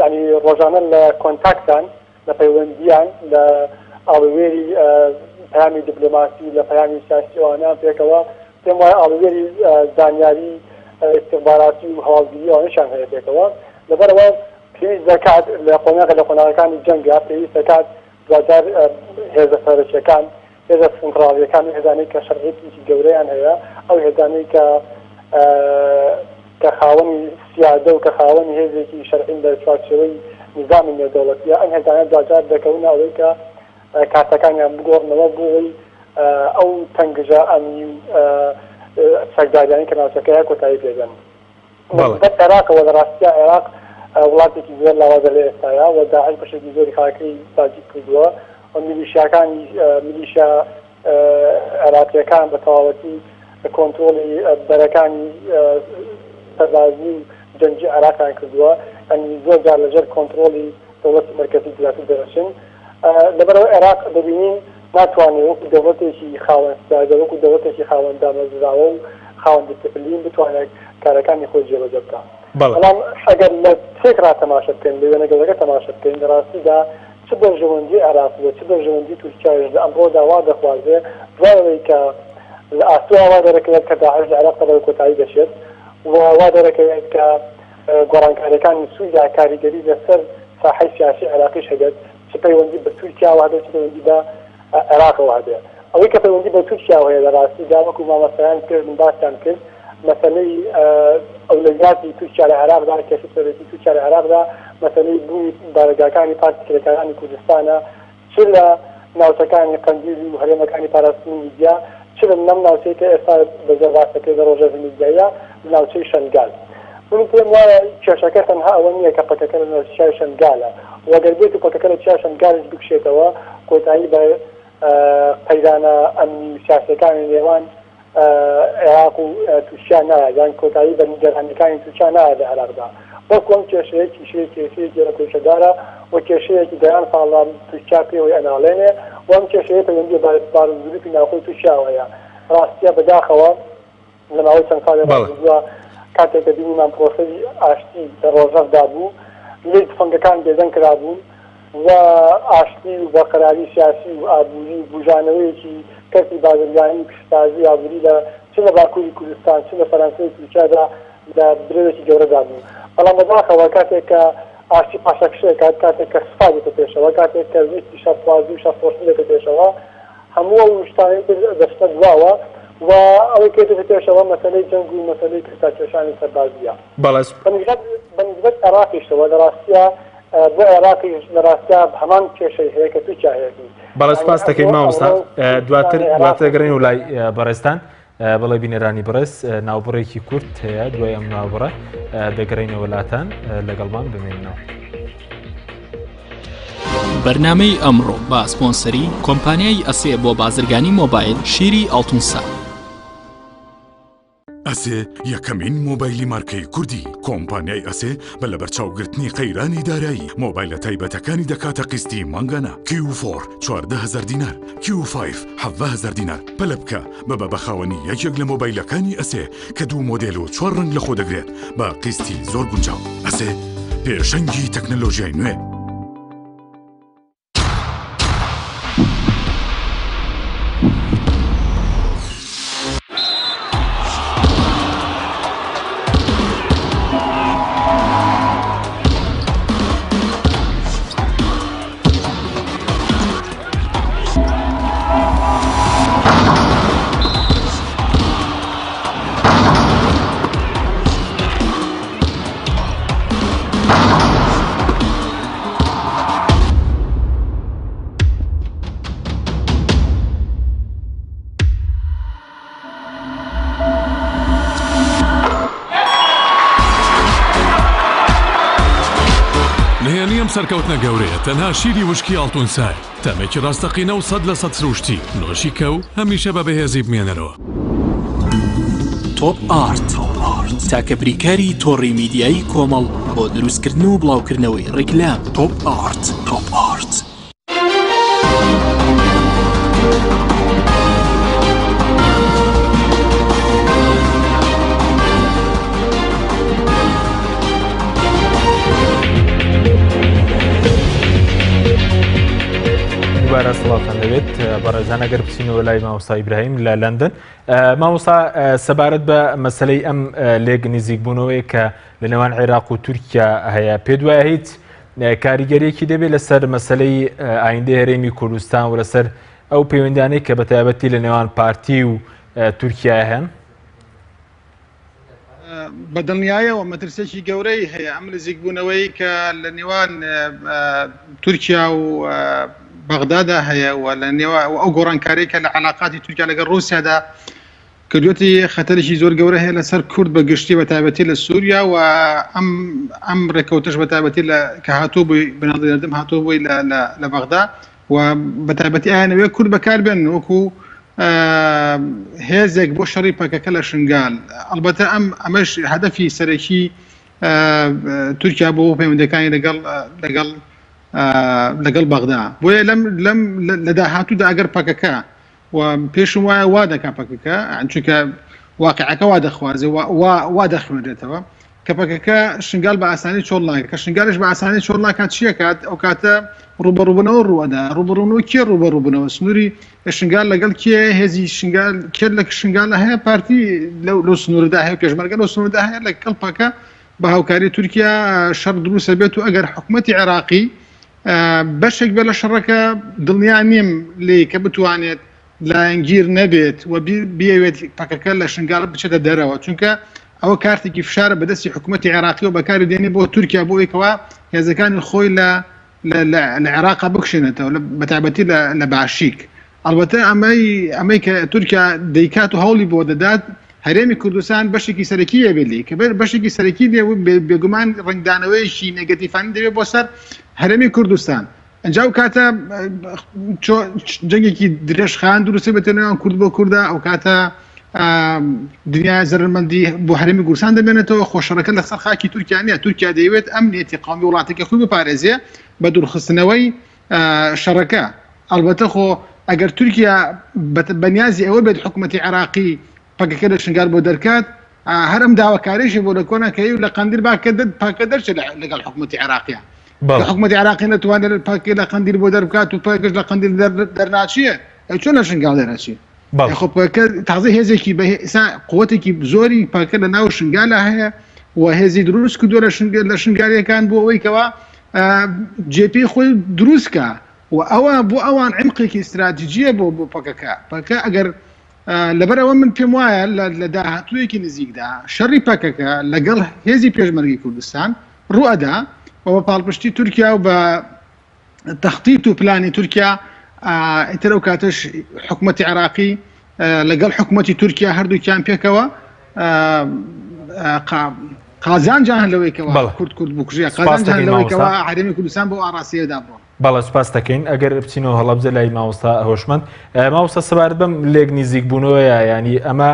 ینی ڕۆژانە لە کۆنتاکتان لە پەیوەندیان لە ئاڵوێری پەیامی دیپلۆماسی لە پەیامی سیاسیوانیان پێکەوە پێم وایە ئاڵوێری زانیاری استخباراتی و هەواڵگیری ئەوانشیان هەیە پێکەوە لەبەرەوە پێویست دەکات لە قۆناغەکانی جەنگا پێویست دەکات دوجار هێزە سەرچیەکان هێزە سنتراڵیەکان و هێزانەی کە شەرعیەتی گەورەیان هەیە ئەو هێزانەی کە خاوەنی سیادە و کە خاوەنی هێزێکی شەرعین لە چوارچێوەی نظامی نێودەوڵەتیە ئەم هێزانە دوجار دەکەونە ئەوەی کە کارتەکانیان بگۆڕنەوە بۆی ئەو تەنگژە ئەمنی و سەگداریانی کە ناوچەکەیە کۆتایی پێدەن. عێراقەوە لە ڕاستیە عێراق وڵاتێکی زۆر لاوازە لە ئێستاە و داعش بەشێکی زۆری خاکەی ساجی کردووە و میلیشیا عێراقیەکان بە تەواوەتی کۆنترۆلی بەرەکانی سەربازی و جەنگی عێراقیان کردووە ئەنی زۆر جار لەژێر کۆنترۆلی دەوڵەتی مەرکەزی زیاتر دەرەچن لەبەرەوە عێراق دەبینین ناتوانێت وەکو دەوڵەتێکی خاوەن سیادە وەکو دەوڵەتێکی خاوەن دامەزراوە و خاوەن دیسپلین بتوانێت کارەکانی خۆی جێبەجێ بکات. بەڵام ئەگەر لە سێکرا تەماشا بکەین لە وێنەگەڵەکە تەماشا بکەین لە ڕاستیدا چ بەرژەوەندی عێراق و چ بەرژەوەندی تورکیاش لە ئەمڕۆدا وا دەخوازێ دوایەوەی کە لە ئاسووە وا دەرەکەوێت کە داعش لە عێراق بە کۆتایی دەشێت و وا دەرەکەوێت کە گۆڕانکاریەکانی سووریا کاریگەری لەسەر ساحەی سیاسی عێراقیش هەبێت چ پەیوەندی بە تورکیا وا هەبێت چ پەیوەندی بە عێراقەوە هەبێت ئەوەی کە پەیوەندی بە تورکیا هەیە لە ڕاستیدا وەکو مامۆستایان کرد من باسییان کرد مەسەلەی ئەولەیاتی تورکیا لە عێراقدا کێشە سەرەکی تورکیا لە عێراقدا مەسەلەی بوونی بارگاکانی پارتیکرەکانی کوردستانە چ لە ناوچەکانی قەندیل و هەرێمەکانی پاراستنی میدیا چ لە نەم ناوچەی کە ئێستا بەزەر باسەکەی لە ڕۆژەوی میدیایە ناوچەی شەنگال من پێم وایە کێشەکە تەنها ئەوە نییە کە پەکەکە لە ناوچەی شەنگالە وەگەر بێت و پەکەکە لە چیا شەنگالش بکشێتەوە کۆتایی بە پەیدانە ئەمنی سیاسەکانی نێوان عێراق و تورکیا نایە یان کۆتایی بە نیگەرانیەکانی تورکیا نایە لە عێراقدا وەکو ئەم کێشەیەکی کێشەیەکی لە کێشەدارە و کێشەیەکی دەیان ساڵان تورکیا پێوەی ئەناڵێنێ و ئەم کێشەیە پەیوەندی بارزگریپی ناوخۆی تورکیاوەیە ڕاستیە بەداخەوە لە ماوەی چەند ساڵی ڕابردووە کاتێک کە بینیمان پرۆسەی ئاشتی لە ڕۆژەفدا بوو لێی تفەنگەکان بێزەن کرابوون و ئاشتی و بەقەراری سیاسی و ئابووری بژانەوەیەکی کەسی بازرگانی و کشتازی ئابووری لە چ لە باکووری کوردستان چ لە فەرەنسای تورکیادا لە برەوێکی گەورەدا بوو. بەڵام بەداخەوە کاتێک کە ئاشتی پاشەکشەیە کاتێک کە سوپا دێتە پێشەوە کاتێک کە ویستی شەڕسوازی و شەڕفرۆشتن دێتە پێشەوە هەموو ئەو شتانەی دەستە دواوە و ئەوەی کێتە پێشەوە مەسەلەی جەنگ و مەسەلەی کەساکێشانی سەربازیە. بەنسبەت عێراقیشەوە لە ڕاستیە بۆ عێراقیش لە ڕاستیا هەمان کێشەی هەیە کە تورکیا هەیەی. بەڵێ سپاس دەکەین مامۆستا. دواتر دەگەڕێن و لای بەڕێستان بەڵێ بینەرانی بەڕێز ناوبڕێکی کورت هەیە دوای ئەم ناوبڕە دەگەڕێنەوە وڵاتان لەگەڵمان بمێنەوە. بەرنامەی ئەمڕۆ بە سپۆنسەری کۆمپانیای ئەسێ بۆ بازرگانی مۆبایل شیری ئاڵتونسا. ئەسێ یەکەمین مۆبایلی مارکەی کوردی. کۆمپانیای ئەسێ بە لەبەرچاوگرتنی قەیرانی دارایی مۆبایلە تایبەتەکانی دەکاتە قستی مانگانە. Q4 14,000 دینار، Q5 17,000 دینار. پەلە بکە بەبە بەخاوەنی یەکێک لە مۆبایلەکانی ئەسێ کە 2 مۆدێل و 4 ڕنگ لە خۆ دەگرێت بە قستی زۆر گونجاو. ئەسێ پێشەنگی تەکنەلۆژیای نوێ. سەرکەوتنە گەورەیە تەنها شیری وشکی ئاڵتونسای تەمێکی ڕاستەقینە و 100% سروشتی نۆشی کە و هەمیشە بە بەهێزی بمێنەرەوە. تۆپ ئارت تاکە بریکاری تۆڕی میدیایی کۆمەڵ بۆ دروستکردن و بڵاوکردنەوەی ڕیکلام. تۆپ ئارت. سڵاتان دەوێت بەڕێزان ئەگەر بچینەوە لای مامۆستا ئیبراهیم لە لەندەن. مامۆستا سەبارەت بە مەسەلەی ئەم لێک نزیکبوونەوەی کە لە نێوان عێراق و تورکیا هەیە پێ دوایە هیچ کاریگەریەکی دەبێت لەسەر مەسەلەی ئایندەی هەرێمی کوردستان و لەسەر ئەو پەیوەندیانەی کە بەتایبەتی لە نێوان پارتی و تورکیا هەن؟ بەدڵنیایەوە مەترسێکی گەورەی هەیە ئەم نزیکبوونەوەی کە لە نێوان تورکیا و بەغدادا هەیە و لە نێوان ئەو گۆڕانکاریی کە لە علاقاتی تورکیا لەگەڵ رووسیادا کردوەتی خەتەرێکی زۆر گەورە هەیە لەسەر کورد بە گشتی بەتایبەتی لە سووریا و ئەم ڕێکەوتش بەتایبەتی کە هاتوو بووی بناڵدەردەم هاتوو بووی لە بەغدا و بەتایبەتی ئایانەوەی کورد بەکاربێن وەکو هێزێک بۆ شەڕی پەکەکە لە شنگال. ئەلبەتە ئەمەش هەدەفی سەرەکی تورکیا بۆ پەیوەندیەکانی لەگەڵ بەغدا. بۆیە لەم لە داهاتوودا ئەگەر پەکەکە و پێشم وایە وا دەکا پەکەکە چونکە واقعەکە وا دەخوازێ وا دەخوێنرێتەوە کە پەکەکە شنگال بە ئاسانی چۆڵ ناکات کە شنگالش بە ئاسانی چۆڵ ناکات چیە کات ئەو کاتە ڕوبەڕووبوونەوە ڕوەدا ڕوبەڕوونەوە کێ ڕوبەڕووبوونەوە سنووری شنگال لەگەڵ کێ هێزی شنگال کێ لە شنگالە هەیە پارتی لەو سنووردا هەیە پێشمەرگە لەو سنووردا هەیە لە کەڵپەکە بە هاوکاری تورکیا شەڕ دروستە بێت و ئەگەر حکوومەتی عێراقی بەشێک بێ لە شەڕەکە دڵنیا نیم لێ کە بتوانێت لایەنگیر نەبێت و بێوێت پەکەکە لە شنگال بچێتە دەرەوە چونکە ئەوە کارتێکی فشارە بەدەستی حکوومەتی عێراقی و بەکاری دێنێ بۆ تورکیا بۆ ئەوەیەوە هێزەکانی خۆی لە عێراقا بکشێنێتەوە بەتایبەتی لە باشیک. ئەلبەتە ئەمەی کە تورکیا دەیکات و هەوڵی بۆ دەدات هەرێمی کوردستان بەشێکی سەرەکیە بێلی کە بەشێکی سەرەکی دێ بێگومان ڕنگدانەوەیشی نێگەتیفانی دەوێت بۆ سەر هەرێمی کوردستان. ئەنجاو کاتە جەنگێکی درێژخان دروستە بێتە نێوان کورد بۆ کووردا ئەو کاتە دنیا زەرمەندی بۆ هەرێمی کوردستان دەبێنێتەوە خۆشەڕەکە لەسەر خاکی تورکیا نیە. تورکیا دەیەوێت ئەمنیەتی قاومی وڵاتێکی خۆی بپارێزێ بە دوورخستنەوەی شەڕەکە. ئەلبەتە خۆ ئەگەر تورکیا بەنیازی ئەوە بێت حکوومەتی عێراقی پەکەکە لە شنگال بۆ دەرکات هەرم داواکاریشی بۆ لە کۆناکەی و لە قەندیل پاکە دەرچێت لەگەڵ حکوومەتی عێراقیە. حکوومەتی عراقی نتوانێت پاکی لە قندیل بۆ دەربکات و پاکش لە قندیل دەرناچیە چۆن لە شنگال دەرەچی تازە هێزێکی قوتێکی زۆری پاکە لە ناو شنگالە هەیە و هێزی دروست کردووە لە شنگاریەکان بۆ ئەوەی کەوا جێپی خۆی دروستکە و ئەوە بۆ ئەوان عمقێکی استراتیجیە بۆ پاکە ئەگەر لەبەرەوە من پێم وایە لە داهاتوویەکی نزیکدا شەڕی پاکەکە لەگەڵ هێزی پێشمەرگی کوردستان ڕوئەدا و بە پاڵپشتی تورکیا و بە تەخطیط و پلانی تورکیا ئیتر ئەو کاتەش حکوومەتی عراقی لەگەڵ حکوومەتی تورکیا هەردووکیان پێکەوە قازانجان لەوەیەکەوە کورد بکوژە قازانجان لەوەیەکەوە هەرێمی کوردستان بۆ ئاراسیەدا بڕۆ بەڵێ سوپاس دەکەین ئەگەر بچینەوە هەڵەبجە لای ماوەستا هۆشمەند ماوەستا سەبارەت بەم لێک نزیک بوونەوەیە ینی ئەمە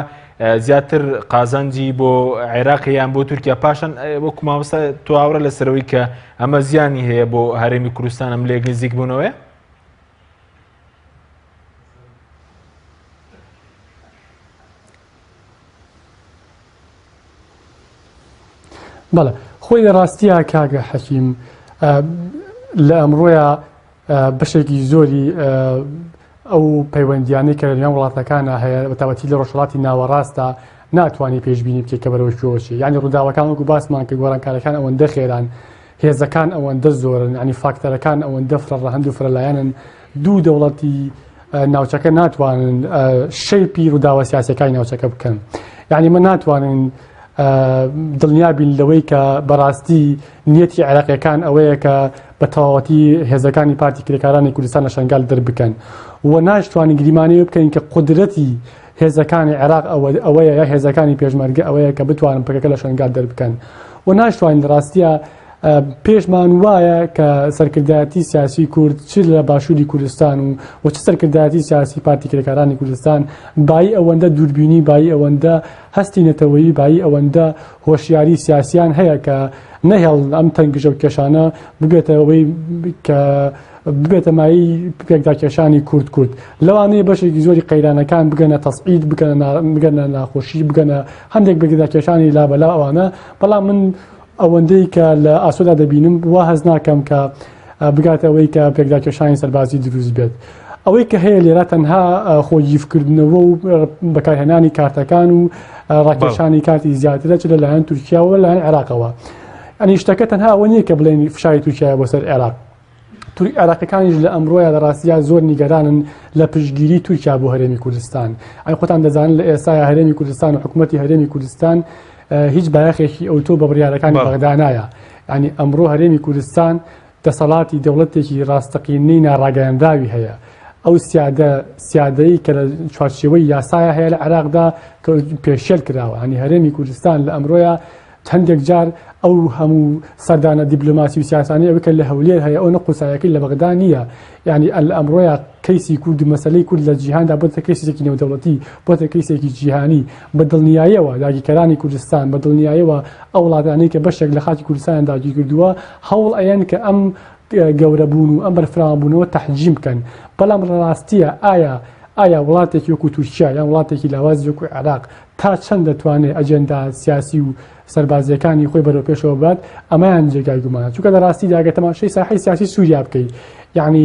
زیاتر قازانجی بۆ عێراقیان بۆ تورکیا پاشان وەکو ماوەستا تواورە لەسەرەوەی کە ئەمە زیانی هەیە بۆ هەرێمی کوردستان ئەم لێک نزیک بوونەوەیە بەڵێ خۆی لە ڕاستیە کاگە حەکیم لە ئەمڕۆیە بەشێکی زۆری ئەو پەیوەندیانەی کە لە نێوان وڵاتەکانە هەیە بە تایبەتی لە ڕۆژهەڵاتی ناوەڕاستە ناتوانانی پێشبینی بکەیت کە بەرەوەی کۆچی یعنی ڕووداوەکان وەکو باسمان کە گۆڕانکارەکان ئەوەندە خێران هێزەکان ئەوەندە زۆرن ینی فاکتەرەکان ئەوەندە فرە هەند و فرەلایەنن دوو دەوڵەتی ناوچەکە ناتوانن شەیپی ڕووداوە سیاسەکانی ناوچەکە بکەن یعنی من ناتوانن دڵنیابین لەوەی کە بەڕاستی نیەتی عێراقیەکان ئەوەیە کە بە تەواوەتی هێزەکانی پارتی کرێکارانی کوردستان لە شنگال دەربکەن و ناشتوانین گریمانی بکەین کە قودرەتی هێزەکانی عێراق ئەوەیە یا هێزەکانی پێشمەرگە ئەوەیە کە بتوانن پەکەکە لە شنگال دەربکەن و ناشتوانین ڕاستیە پێشمان وایە کە سەرکردایەتی سیاسی کورد چ لە باشووری کوردستان و چ سەرکردایەتی سیاسی پارتی کرێکارانی کوردستان بای ئەوەندە دووربینی بای ئەوەندە هەستی نەتەوەیی بای ئەوەندە هۆشیاری سیاسیان هەیە کە نەهێڵ ئەم تەنگژە و کێشانە ببێتەوەی کە ببێتە مایی پێکداکێشانی کورد لەوانەیە بەشێکی زۆری قەیرانەکان بگەنە تەسعید بگەنە ناخۆشی بگەنە هەندێک پێکداکێشانی لابەلا ئەوانە بەڵام من ئەوەندەی کە لە ئاسۆدا دەبینم وا هەز ناکەم کە بگاتەوەی کە پێکداکێشانی سەربازی دروست بێت ئەوەی کە هەیە لێرە تەنها خۆگیفکردنەوە و بەکارهێنانی کارتەکان و ڕاکێشانی کارتی زیاترە چ لەلایەن تورکیاوە لەلایەن عێراقەوە ئەنی شتەکە تەنها ئەوە نییە کە بڵێن فشاری تورکیا بۆ سەر عێراق عێراقیەکانیش لە ئەمڕۆیە لە ڕاستیە زۆر نیگەرانن لە پشتگیری تورکیا بۆ هەرێمی کوردستان ئەی خۆتان دەزانن لە ئێستاە هەرێمی کوردستان و حکوومەتی هەرێمی کوردستان هیچ بایەخێکی ئەوتۆ بە بڕیارەکانی بەغدانایە ینی ئەمڕۆ هەرێمی کوردستان دەسەڵاتی دەوڵەتێکی ڕاستەقینەی ناڕاگەیاندراوی هەیە ئەو سیادەی کە لە چوارچێوەی یاسایە هەیە لە عێراقدا کە پێشێل کراوە ینی هەرێمی کوردستان لە ئەمڕۆیە هەندێک جار ئەو هەموو سەردانە دیپلۆماسی و سیاسانی ئەوە کە لە هەولێر هەیە ئەو نەقوسایەکەی لە بەغدا نییە یعنی لە ئەمڕۆیە کەیسی کورد و مەسەلەی کورد لە جیهاندا بۆتە کەیسێکی نێودەوڵەتی بۆتە کەیسێکی جیهانی بە دڵنیاییەوە داگیرکەرانی کوردستان بە دڵنیاییەوە ئەو وڵاتانەی کە بەشێک لە خاکی کوردستان داگیر کردووە هەوڵ ئەیەن کە ئەم گەورەبوون و ئەم بەرفراوانبوونەوە تەحجیم بکەن بەڵام ڕاستیە ئایا وڵاتێکی وەکو تورکیا یان وڵاتێکی لاوازی وەکو عێراق تا چەند دەتوانێت ئەجەندا سیاسی و سەربازیەکانی خۆی بەرەو پێشەوە بات ئەمەیان جێگای گومانە چونکە لە ڕاستی داگە تەماشای ساحەی سیاسی سووریا بکەیت یعنی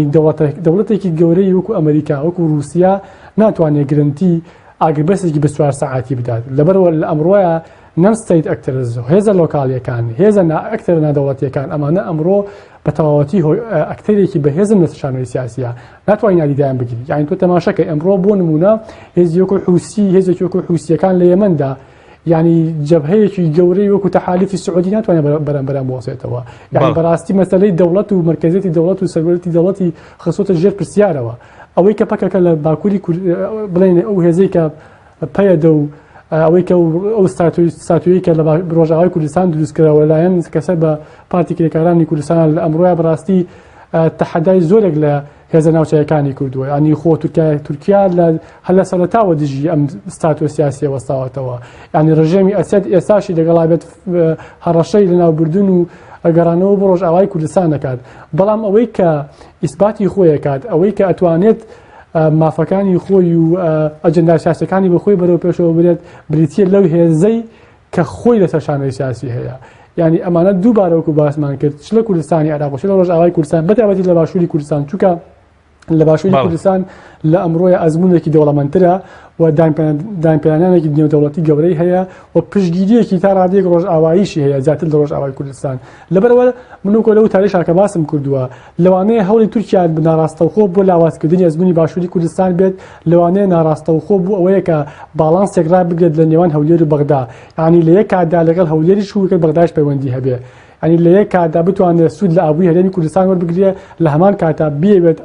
دەوڵەتێکی گەورەی وەکو ئەمریکا وەکو رووسیا ناتوانێت گرنتی ئاگربەسێکی بە 4 ساعتی بدات لەبەرەوە لە ئەمڕۆیە نەن ستەیت ئەکتەرز هێزە لۆکاڵیەکان هێزە ئەکتەر نادەوڵەتیەکان ئەمانە ئەمڕۆ بە تەواوەتی ئەکتەرێکی بەهێزم لە شانۆی سیاسیە ناتوانین یاریدایان بگیری یعنی تۆ تەماشەکە ئەمڕۆ بۆ نمونە هێزی وەکو حوسی هێزێکی وەکو حوسیەکان لە یەمەندا ینی جەبهەیەکی گەورەی وەکو تەحالیفی سعودی ناتوانێت بەرەم بوەسێتەوە یعنی بەڕاستی مەسەلەی دەوڵەت و مرکزیەتی دەوڵەت و سەرۆرەتی دەوڵەتی خستۆتە ژێر پرسیارەوە ئەوەی کە پەکەکە لە باکووری بڵێن ئەو هێزەی کە پەیەدە و ئەوەی کە ئەو ساتویی کە لە ڕۆژاوای کوردستان دروستکراوە لایەن کەسە بە پارتی کرێکارانی کوردستان لە ئەمڕۆیە بەڕاستی تەحەدای زۆرێک لە هێزە ناوچەیەکانی کردووە ینی خۆ تورکیا هەر لە سەرەتاوە دژی ئەم ستاتۆ سیاسیە وەستاوەتەوە ینی ڕژێمی ئەسەد ئێستاشی لەگەڵابێت هەڕەشەی لە ناوبردن و ئەگەڕانەوە بۆ ڕۆژئاوای کوردستان دەکات بەڵام ئەوەی کە ئیسباتی خۆیەکات ئەوەی کە ئەتوانێت مافەکانی خۆی و ئەجەندا سیاسەکانی بە خۆی بەرەو پێشەوە برێت بریتە لەو هێزەی کە خۆی لەسەر شانۆی سیاسی هەیە ینی ئەمانە دووبارەوەکو باسمان کرد چ لە کوردستانی عێراق و چ لە ڕۆژئاوای کوردستان بەتایبەتی لە باشووری کوردستان چونکە لە باشووری کوردستان لە ئەمڕۆیە ئەزمونێکی دەوڵەمەندترە و دامپێرانانێکی نێودەوڵەتی گەورەی هەیە و پشتگیریەکی تا ڕادێک ڕۆژئاواییشی هەیە زیاتر لە ڕۆژئاوای کوردستان لەبەرەوە منوکۆ لەو تاریخا کە باسم کردووە لەوانەیە هەوڵی تورکیا بناڕاستەوخۆ بۆ لاوازکردنی ئەزموونی باشووری کوردستان بێت لەوانەیە ناڕاستەوخۆ بوو ئەوەیە کە باڵانسێک ڕابگرێت لە نێوان هەولێر و بەغدا یعنی لە یەک کاتدا لەگەڵ هەولێریش و بەغداش پەیوەندی هەبێ ینی لە یەک کاتدا بتوانێت سوود لە ئابووری هەرێمی کوردستان وەربگرێ لە هەمان کاتا بێوێت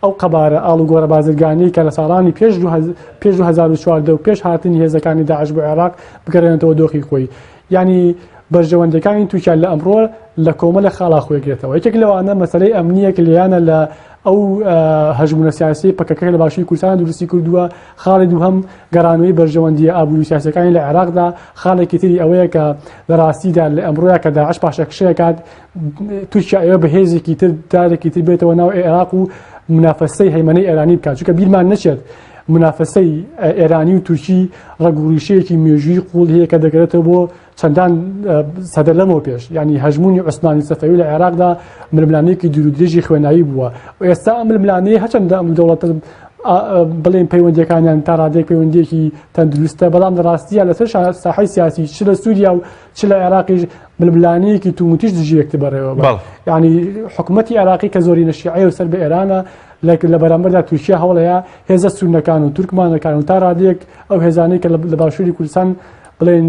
ئەو قەبارە ئاڵ و گۆرە بازرگانی کە لە ساڵانی پێش 2014 و پێش هاتنی هێزەکانی داعش بۆ عێراق بگەڕێنێتەوە دۆخی خۆی ینی بەرژەوەندەکانی تووشیان لە ئەمڕۆ لە کۆمەڵە خاڵا خۆیگرێتەوە یەکێک لەوانە مەسەلەی ئەمنیە کە لێیانە لە ئەو هەژمونە سیاسی پەکەکە لە باشووری کوردستان دروستی کردووە خاڵی دووهەم گەڕانەوەی بەرژەوەندی ئابووری سیاسەکانی لە عێراقدا خاڵێکی تری ئەوەیە کە لە ڕاستیدا لە ئەمڕۆیە کە داعش پاشەکشەیەکات تووشیا ئێوە بە هێزێکی تر دارێکی تر بێتەوە ناو عێراق و منافەسەی هەیمەنەی ئێرانی بکات چونکە بیرمان نەچێت منافەسەی ئێرانی و تورکی ڕەگوڕیشەیەکی مێژووی قوڵ هەیە کە دەگرێتەوە بۆ چەندان سەدە لەمەوە پێش ینی هەژمونی عوسمانی سەفەوی لە عێراقدا ململانەیەکی دوورودرێژی خوێنایی بووە و ئێستا ئەم ململانەیە هەچەندە ئەم دەوڵەتە بڵێن پەیوەندیەکانیان تا ڕادێک پەیوەندیەکی تەندروستە بەڵام لە ڕاستیە لەسەر ساحەی سیاسی چ لە سووریا و چ لە عێراقیش ململانەیەکی تومتیش دژیەکتە بەڕێوە ینی حکوومەتی عێراقی کە زۆری نەشیعەیە و سەر بە ئێرانە لە بەرامبەردا تووشیا هەوڵەیە هێزە سونەکان و تورکمانەکان و تا ڕادێک ئەو هێزانەی کە لە باشووری کوردستان بڵێن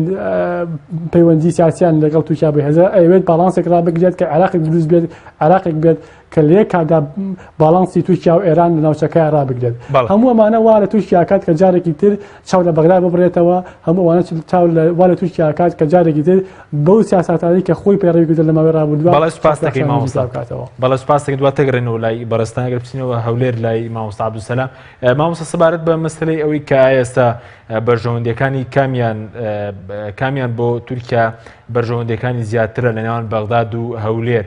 پەیوەندی سیاسیان لەگەڵ تووشیا بە هێزە ئەوێت باڵانسێک ڕابگرێت کە عێراقێک دروست بێت عێراقێک بێت کە لە یەک کاتدا باڵانسی تورکیا و ئێران لە ناوچەکەی ڕابگرێت هەموو ئەمانە وا لە تووشیا کات کە جارێکی تر چاو لە بەغدا ببڕێتەوە هەموو ئەوانە چاو وا لە تووشیا کات کە جارێکی تر بەو سیاسەتانی کە خۆی پێڕێوی کردن لە ماوەی ڕابردووە بەڵێ سوپاس دەکەین مامۆستا بەڵێ سوپاس دەکەین دواتر تێگەڕێنەوە لای بەڕێستان ئەگەر بچینەوە هەولێر لای مامۆستا عەبدولسەلام مامۆستا سەبارەت بە مەسەلەی ئەوەی کە ئێستا بەرژەوەندیەکانی کامیان بۆ تورکیا بەرژەوەندیەکانی زیاترە لە نێوان بەغداد و هەولێر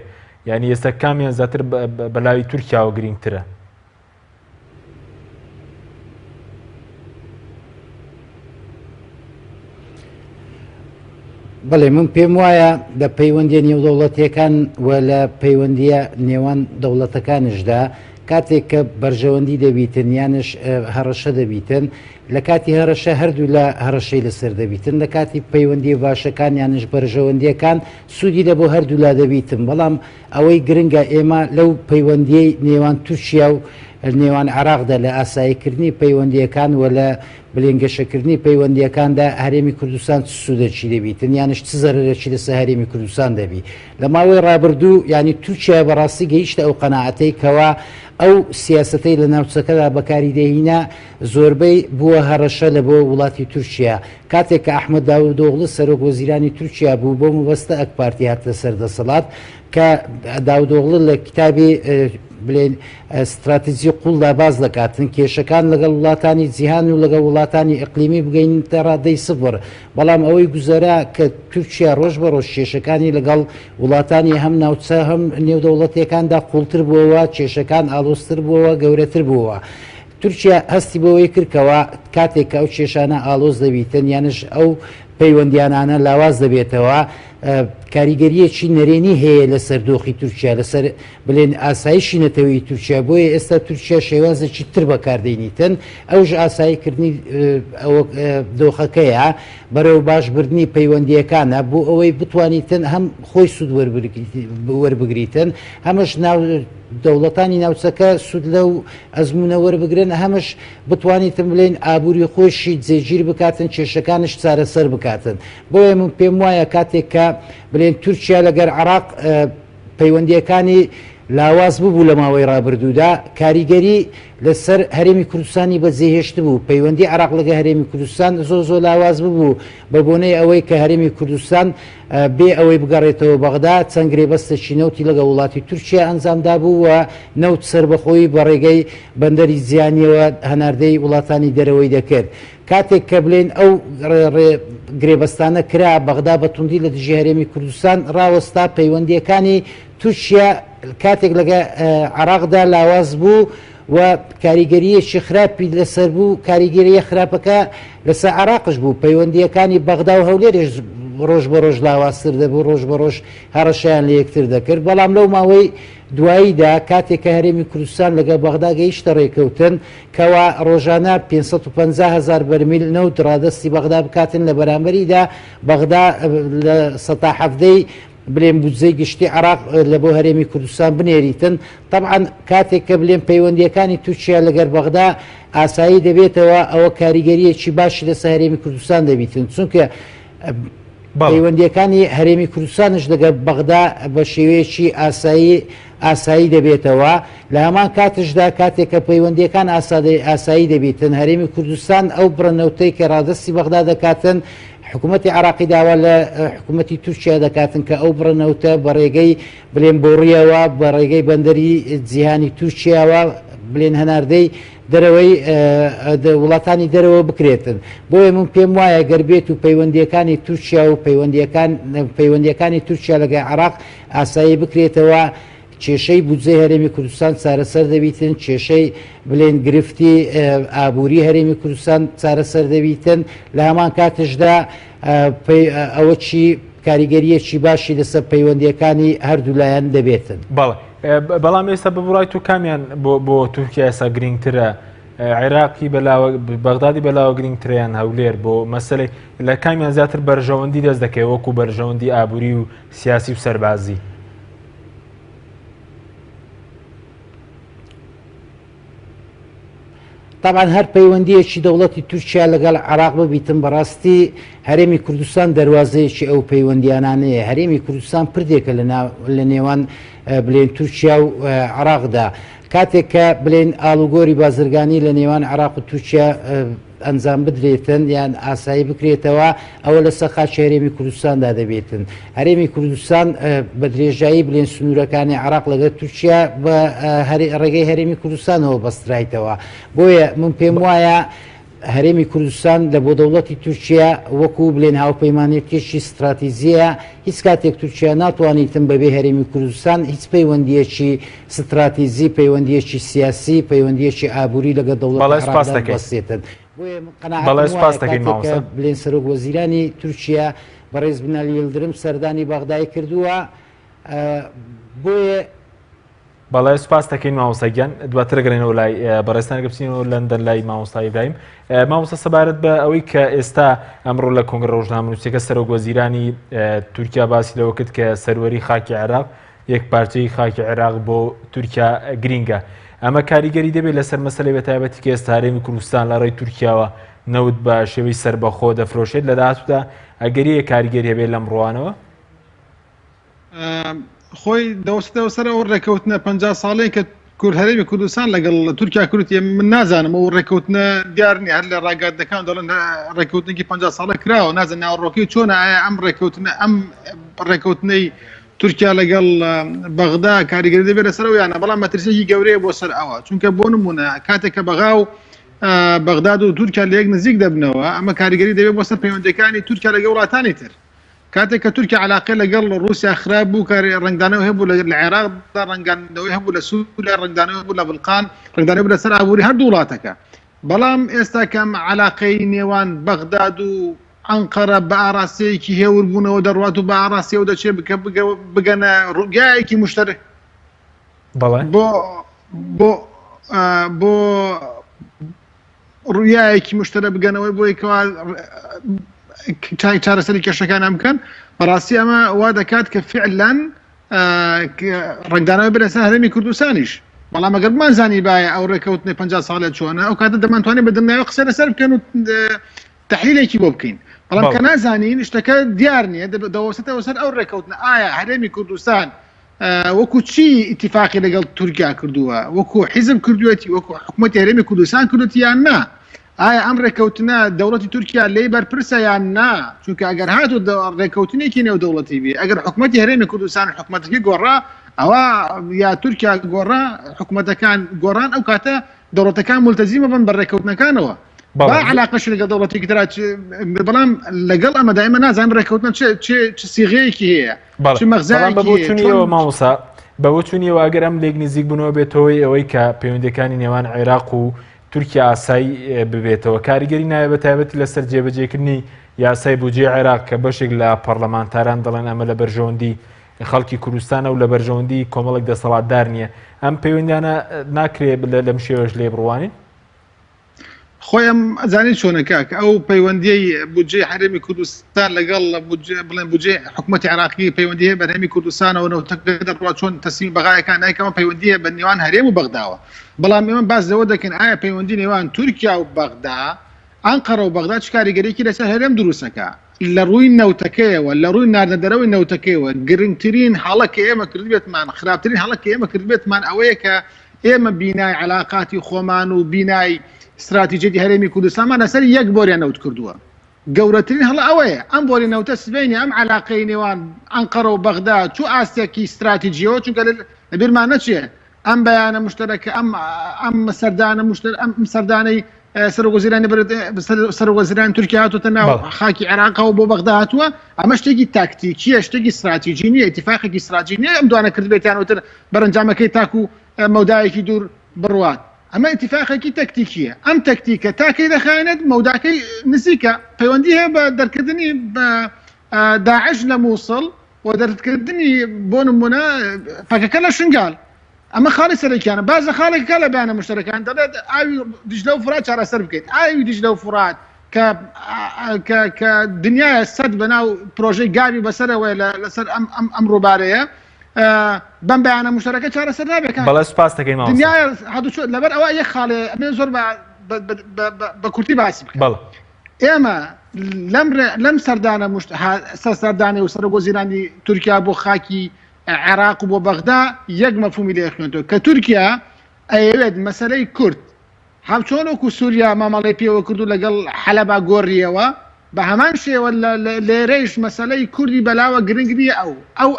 یعنی ئێستا کامیان زیاتر بەلاوی تورکیاوە گرنگترە بەڵێ من پێم وایە لە پەیوەندی نێودەوڵەتیەکان و لە پەیوەندیە نێوان دەوڵەتەکانشدا کاتێک کە بەرژەوەندی دەبیتن یانش هەڕەشە دەبیتن لە کاتی هەڕەشە هەردوو لە هەڕەشەی لەسەر دەبیتن لە کاتی پەیوەندی باشەکان یانش بەرژەوەندیەکان سوودی لە بۆ هەردوو لا دەبیتن بەڵام ئەوەی گرنگە ئێمە لەو پەیوەندیەی نێوان تووشیا و نێوان عێراقدا لە ئاساییکردنی پەیوەندیەکان و لە بلێنگەشەکردنی پەیوەندیەکاندا هەرێمی کوردستان سوودەچی دەبیتن یانش چ زەرەرێکی لەسەر هەرێمی کوردستان دەبی لە ماوەی ڕابردوو ینی تورکیا بەڕاستی گەیشتە ئەو قەناعەتەی کەوا ئەو سیاسەتەی لە ناوچەکەدا بەکاری دەهێنا زۆربەی بووە هەڕەشە لە بۆ وڵاتی تورکیا کاتێک کە ئەحمەد داودۆغڵ سەرۆک وەزیرانی تورکیا بوو بۆ مەبەستە ئەک پارتی هاتە سەردەسەڵات کە داودۆغڵ لە کتابی بڵێن استراتیژی قوڵدا باز دەکاتن کێشەکان لەگەڵ وڵاتانی جیهان و لەگەڵ وڵاتانی ئەقلیمی بگەینتە ڕادەی سفر بەڵام ئەوەی گوزەرا کە تورکیا ڕۆژ بە ڕۆژ کێشەکانی لەگەڵ وڵاتانی هەم ناوچە هەم نێودەوڵەتیەکاندا قوڵتر بووەوە کێشەکان ئالۆستر بووەوە گەورەتر بووە تورکیا هەستی بەوەی کردکەوە کاتێک کە ئەو کێشانە ئالۆز دەبیتن یانش ئەو پەیوەندیانانە لاواز دەبێتەوە کاریگەریەکی نەرێنی هەیە لەسەر دۆخی تورکیا لەسەر بڵێن ئاسایشی نەتەوەی تورکیا بۆیە ئێستا تورکیا شێوازێکی تر بەکاردێنیتن ئەوژ ئاساییکردنی دۆخەکەیە بەرەو باشبردنی پەیوەندیەکانە بۆ ئەوەی بتوانیتن هەم خۆی سوود وەربگریتن هەمش دەوڵەتانی ناوچەکە سوود لەو ئەزمونە وەربگرن هەمش بتوانیتن بڵێن ئابووری خۆشی جێگیر بکاتن کێشەکانش چارەسەر بکاتن بۆیە من پێم وایە کاتێک کە بڵێن تورکیا لەگەر عێراق پەیوەندیەکانی لاواز ببوو لە ماوەی ڕابردوودا کاریگەری لەسەر هەرێمی کوردستانی بەجێهێشت بوو پەیوەندی عێراق لەگە هەرێمی کوردستان زۆر لاواز ببوو بە بۆنەی ئەوەی کە هەرێمی کوردستان بێ ئەوەی بگەڕێتەوە بەغدا چەند گرێبەستێکی نەوتی لەگە وڵاتی تورکیا ئەنجامدا بوو و نەوت سربەخۆی بە ڕێگەی بەندەری زیانیەوە هەناردەی وڵاتانی دەرەوەی دەکرد کاتێک کە بڵێن ئەو گرێبەستانە کرا بەغدا بەتوندی لە دژی هەرێمی کوردستان ڕاوەستا پەیوەندیەکانی تورکیا کاتێک لەگە عێراقدا لاواز بوو و کاریگەریەکی خراپی لەسەر بوو کاریگەریە خراپەکە لەسەر عێراقش بوو پەیوەندیەکانی بەغدا و هەولێرش ڕۆژ بە ڕۆژ لاوازتر دەبوو ڕۆژ بە ڕۆژ هەڕەشیان لە یەکتر دەکرد بەڵام لەو ماوەی دواییدا کاتێک کە هەرێمی کوردستان لەگە بەغدا گەیشتە ڕێکەوتن کەوا ڕۆژانە 550,000 بەرمیل نەوت ڕادستی بەغدا بکاتن لە بەرامبەریدا بەغدا لە 1970 بلێن بودجەی گشتی عراق لە بۆ هەرێمی کوردستان بنێریتن طبعا کاتێک کە بلێن پەیوەندیەکانی تورکیا لەگەر بەغدا ئاسایی دەبێتەوە ئەوە کاریگەریەکی باشی لەسەر هەرێمی کوردستان دەبیتن چونکە پەیوەندیەکانی هەرێمی کوردستانش لەگەر بەغدا بە شێوەیەکی ئاسایی دەبێتەوە لە هەمان کاتشدا کاتێک کە پەیوەندیەکان ئاسایی دەبیتن هەرێمی کوردستان ئەو بڕنەوتەی کە ڕادستی بەغدا دەکاتن حکوومەتی عراقی داوا لە حکوومەتی تورکیا دەکاتن کە ئەو بڕنەوتە بە ڕێگەی بلێن بۆڕیەوە بە ڕێگەی بەندەری جیهانی تورکیاوە بلێن هەناردەی دەرەوەی وڵاتانی دەرەوە بکرێتن بۆیە من پێم وایە گەربێت و پەیوەندیەکانی تورکیا و پەیوەندیەکانی تورکیا لەگەڵ عراق ئاسایی بکرێتەوە کێشەی بودجەی هەرێمی کوردستان چارەسەر دەبیتن کێشەی بلێن گرفتی ئابووری هەرێمی کوردستان چارەسەر دەبیتن لە هەمان کاتشدا ئەوە چی کاریگەریەکی باشی لەسەر پەیوەندیەکانی هەردوولایەن دەبێتن بەڵام ئێستا ببڕایت و کامیان بۆ تورکیا ئێستا گرنگترە عێراقی بەغدادی بەلاوە گرنگتریان هەولێر بۆ مەسەلەی لە کامیان زیاتر بەرژەوەندی دەست دەکەی وەکو بەرژەوەندی ئابووری و سیاسی و سەربازی طبعا هەر پەیوەندیەکی دەوڵەتی تورکیا لەگەڵ عراق ببیتن بەڕاستی هەرێمی کوردستان دەواازەیەکی ئەو پەیوەندیانانەیە هەرێمی کوردستان پردێکە لە نێوان بلێن تورکیا و عراقدا کاتێک کە بلێن ئاڵوگۆری بازرگانی لە نێوان عراق و تورکیا ئەنجام بدرێتن یان ئاسایی بکرێتەوە ئەوە لە سەرخاچی هەرێمی کوردستاندا دەبێتن هەرێمی کوردستان بە درێژایی بلێن سنوورەکانی عراق لەگەڵ تورکیا بە ڕێگەی هەرێمی کوردستانەوە بەسترایتەوە بۆیە من پێم وایە هەرێمی کوردستان لە بۆ دەوڵەتی تورکیا وەکو بلێن هاوپەیمانێتێکی استراتیزیە هیچ کاتێک تورکیا ناتوانیتن بەبێ هەرێمی کوردستان هیچ پەیوەندیەکی استراتیزی پەیوەندیەکی سیاسی پەیوەندیەکی ئابووری لەگە دەوڵەت بەستێتن بلێن سەرۆک وەزیرانی تورکیا بەڕێز بنالی یلدرم سەردانی بەغدای کردووە بۆیە بەڵێ سوپاس دەکەین مامۆستاگیان دواتر گەڕێنەوە لای بەڕێستان گەبچینەوە لەندەن لای مامۆستا ئیبراهیم مامۆستا سەبارەت بە ئەوەی کە ئێستا ئەمڕۆ لە کۆنگرە ڕۆژنامەنووسیەکە سەرۆک وەزیرانی تورکیا باسی لەوە کرد کە سەروەری خاکی عێراق یەک پارچەی خاکی عێراق بۆ تورکیا گرینگە ئەمە کاریگەری دەبێت لەسەر مەسەلەی بەتایبەتی کە ئێستا هەرێمی کوردستان لە ڕێی تورکیاوە نەوت بە شێوەی سەربەخۆ دەفرۆشێت لە داهاتوودا ئەگەریە کاریگەری هەبێت لەم ڕوانەوە خۆی دەوەستەوە سەر ئەو ڕێکەوتنە 50 ساڵەی کە هەرێمی کوردستان لەگەڵ تورکیا کردوتی من نازانم ئەو ڕێکەوتنە دیارنی هەر لە ڕاگەردەکان دەڵێن ڕێکەوتنێکی 50 ساڵە کراوە نازانم ناوەڕۆکەی چۆنە ئایا ئەم ڕێکەوتنە ئەم ڕێکەوتنەی تورکیا لەگەڵ بەغدا کاریگەری دەبێت لەسەرەوە یانە بەڵام مەترسێکی گەورەیە بۆ سەر ئەوە چونکە بۆ نمونە کاتێک کە بەغا و بەغداد و تورکیا لە یەک نزیک دەبنەوە ئەمە کاریگەری دەبێت بۆ سەر پەیوەندیەکانی تورکیا لەگەڵ وڵاتانی تر کاتێک کە تورکیا علاقەی لەگەڵ رووسیا خراپ بوو کاری ڕنگدانەوە هەبوو لە عێراقدا ڕنگدانەوەی هەبوو لە سووریا ڕنگدانەوە هەبوو لە بڵقان ڕنگدانەوە بوو لەسەر ئابووری هەردوو وڵاتەکە بەڵام ئێستا کەم علاقەی نێوان بەغداد و ئەنقەرە بە ئاراستەیەکی هێور بوونەوە دەڕوات و بە ئاراستیەوە دەچێت بگەنە ڕووگایەکی مشتەرک بۆ ڕوویایەکی مشتەرە بگەنەوەی بۆ یکەوە چارەسەری کێشەکانە بکەن بەڕاستی ئەمە وا دەکات کە فعلەن ڕنگدانەوە بێت لەسەر هەرێمی کوردستانیش بەڵام ئەگەر بمانزانی باە ئەو ڕێکەوتنی 50 ساڵێت چۆنە ئەو کاتە دەمانتوانێت بە دنیاوە قسە لەسەر بکەن و تەحلیلێکی بۆ بکەین بەڵام کە نازانین شتەکە دیار نییە دەوەستێتەوە سەر ئەو ڕێکەوتنە ئایا هەرێمی کوردستان وەکو چی ئیتیفاقی لەگەڵ تورکیا کردووە وەکو حیزب کردوێتی وەکو حکوومەتی هەرێمی کوردستان کردوتی یان نا ئایا ئەم ڕێکەوتنە دەوڵەتی تورکیا لێی بەرپرسە یان نا چونکە ئەگەر هاتوو ڕێکەوتنێکی نێو دەوڵەتی بێ ئەگەر حکوومەتی هەرێمی کوردستان حکوومەتەکەی گۆڕا ئەوە یا تورکیا گۆڕا حکوومەتەکان گۆڕان ئەو کاتە دەوڵەتەکان ملتەزیمە بن بە ڕێکەوتنەکانەوە با علاقەش لەگەڵ دەوڵەتێکی ترا بەڵام لەگەڵ ئەمە دائما نازانم ڕێکەوتنە چ سیغەیەکی هەیە چ مەغزایەوە مامۆستا بەوە چونیەوە ئەگەر ئەم لێک نزیک بوونەوە بێتەوەی ئەوەی کە پەیوەندیەکانی نێوان عێراق و تورکیا ئاسایی ببێتەوە کاریگەری نایە بە تایبەتی لەسەر جێبەجێکردنی یاسای بودجێ عێراق کە بەشێک لە پەرلەمانتاران دەڵێن ئەمە لە بەرژەوەندی خەڵکی کوردستانە و لە بەرژەوەندی کۆمەڵێک دەسەڵاتدار نییە ئەم پەیوەندیانە ناکرێت لەم شێوەش لێ بڕوانین خۆیان ئەزانێت چۆنەکە کە ئەو پەیوەندیەی بودجێ هەرێمی کوردستان لەگەڵ بڵێن بودجێ حکوومەتی عێراقی پەیوەندیە بەرهەمی کوردستانەوە دەڕوا چۆن تەسلیم بەغایەکان نایکەوە پەیوەندیە بە نێوان هەرێم و بەغداوە بەڵام ئێمە باس لەوە دەکەن ئایا پەیوەندی نێوان تورکیا و بەغدا ئەنقەرە و بەغدا چ کاریگەریەکی لەسەر هەرێم دروستەکە لە ڕووی نەوتەکەیەوە لە ڕووی ناردەدەرەوەی نەوتەکەیەوە گرنگترین هەڵە کە ئێمە کردبێتمان خراپترین هەڵە کە ئێمە کردبێتمان ئەوەیە کە ئێمە بینای علاقاتی خۆمان و بینای استراتیژیەتی هەرێمی کوردستانمان لەسەر یەک بۆریان نەوت کردووە گەورەترین هەڵە ئەوەیە ئەم بۆری نەوتە سبەینی ئەم علاقەی نێوان ئەنقەرە و بەغدا چوو ئاستێکی استراتیژیەوە چونکە لەبیرمان نەچێ ئەم بەیانە مشتەرەکە ئەم سەردانەی سەرۆکوەزیرانی تورکیا هاتووەتە ناو خاکی عێراقەوە بۆ بەغدا هاتووە ئەمە شتێکی تاکتیکیە شتێکی استراتیژی نیە ئیتیفاقێکی استراتیژی نیە ئەم دوانە کردبێتیانەوەتر بەرەنجامەکەی تاکو مەودایەکی دوور بڕوات ئەمە ئیتیفاقێکی تەکتیکیە ئەم تەکتیکە تاکەی دەخایەنێت مەوداکەی نزیکە پەیوەندی هەیە بە دەرکردنی داعش لە مووسڵ و دەرکردنی بۆ نمونە پەکەکە لە شنگال ئەمە خاڵی سەرەکیانە بازە خاڵێکەکە لە بەیانە مشتەرەکان دەڵێت ئاوی دیژلە و فرات چارەسەر بکەیت ئاوی دیژلە و فرات کە دنیای سەد بەناو پرۆژەی گاوی بەسەرەوەی لەسەر ئەم ڕووبارەیە بەم بەیانە مشتەرەکە چارەسەر نابێت بەڵێ سوپاس دەکەین دنیای لەبەر ئەوە یەک خاڵێ ئەمێ زۆر بە کورتی باسی بکەن ئێمە لەم سەردانەی و سەرۆکوەزیرانی تورکیا بۆ خاکی عێراق و بۆ بەغدا یەک مەفهومی لێ خوێنێتەوە کە تورکیا ئەیەوێت مەسەلەی کورد هەمچۆنێک و سووریا مامەڵی پێوە کردو لەگەڵ حەلەبا گۆڕیەوە بە هەمان شێوە لێرەیش مەسەلەی کوردی بەلاوە گرنگریە ئەو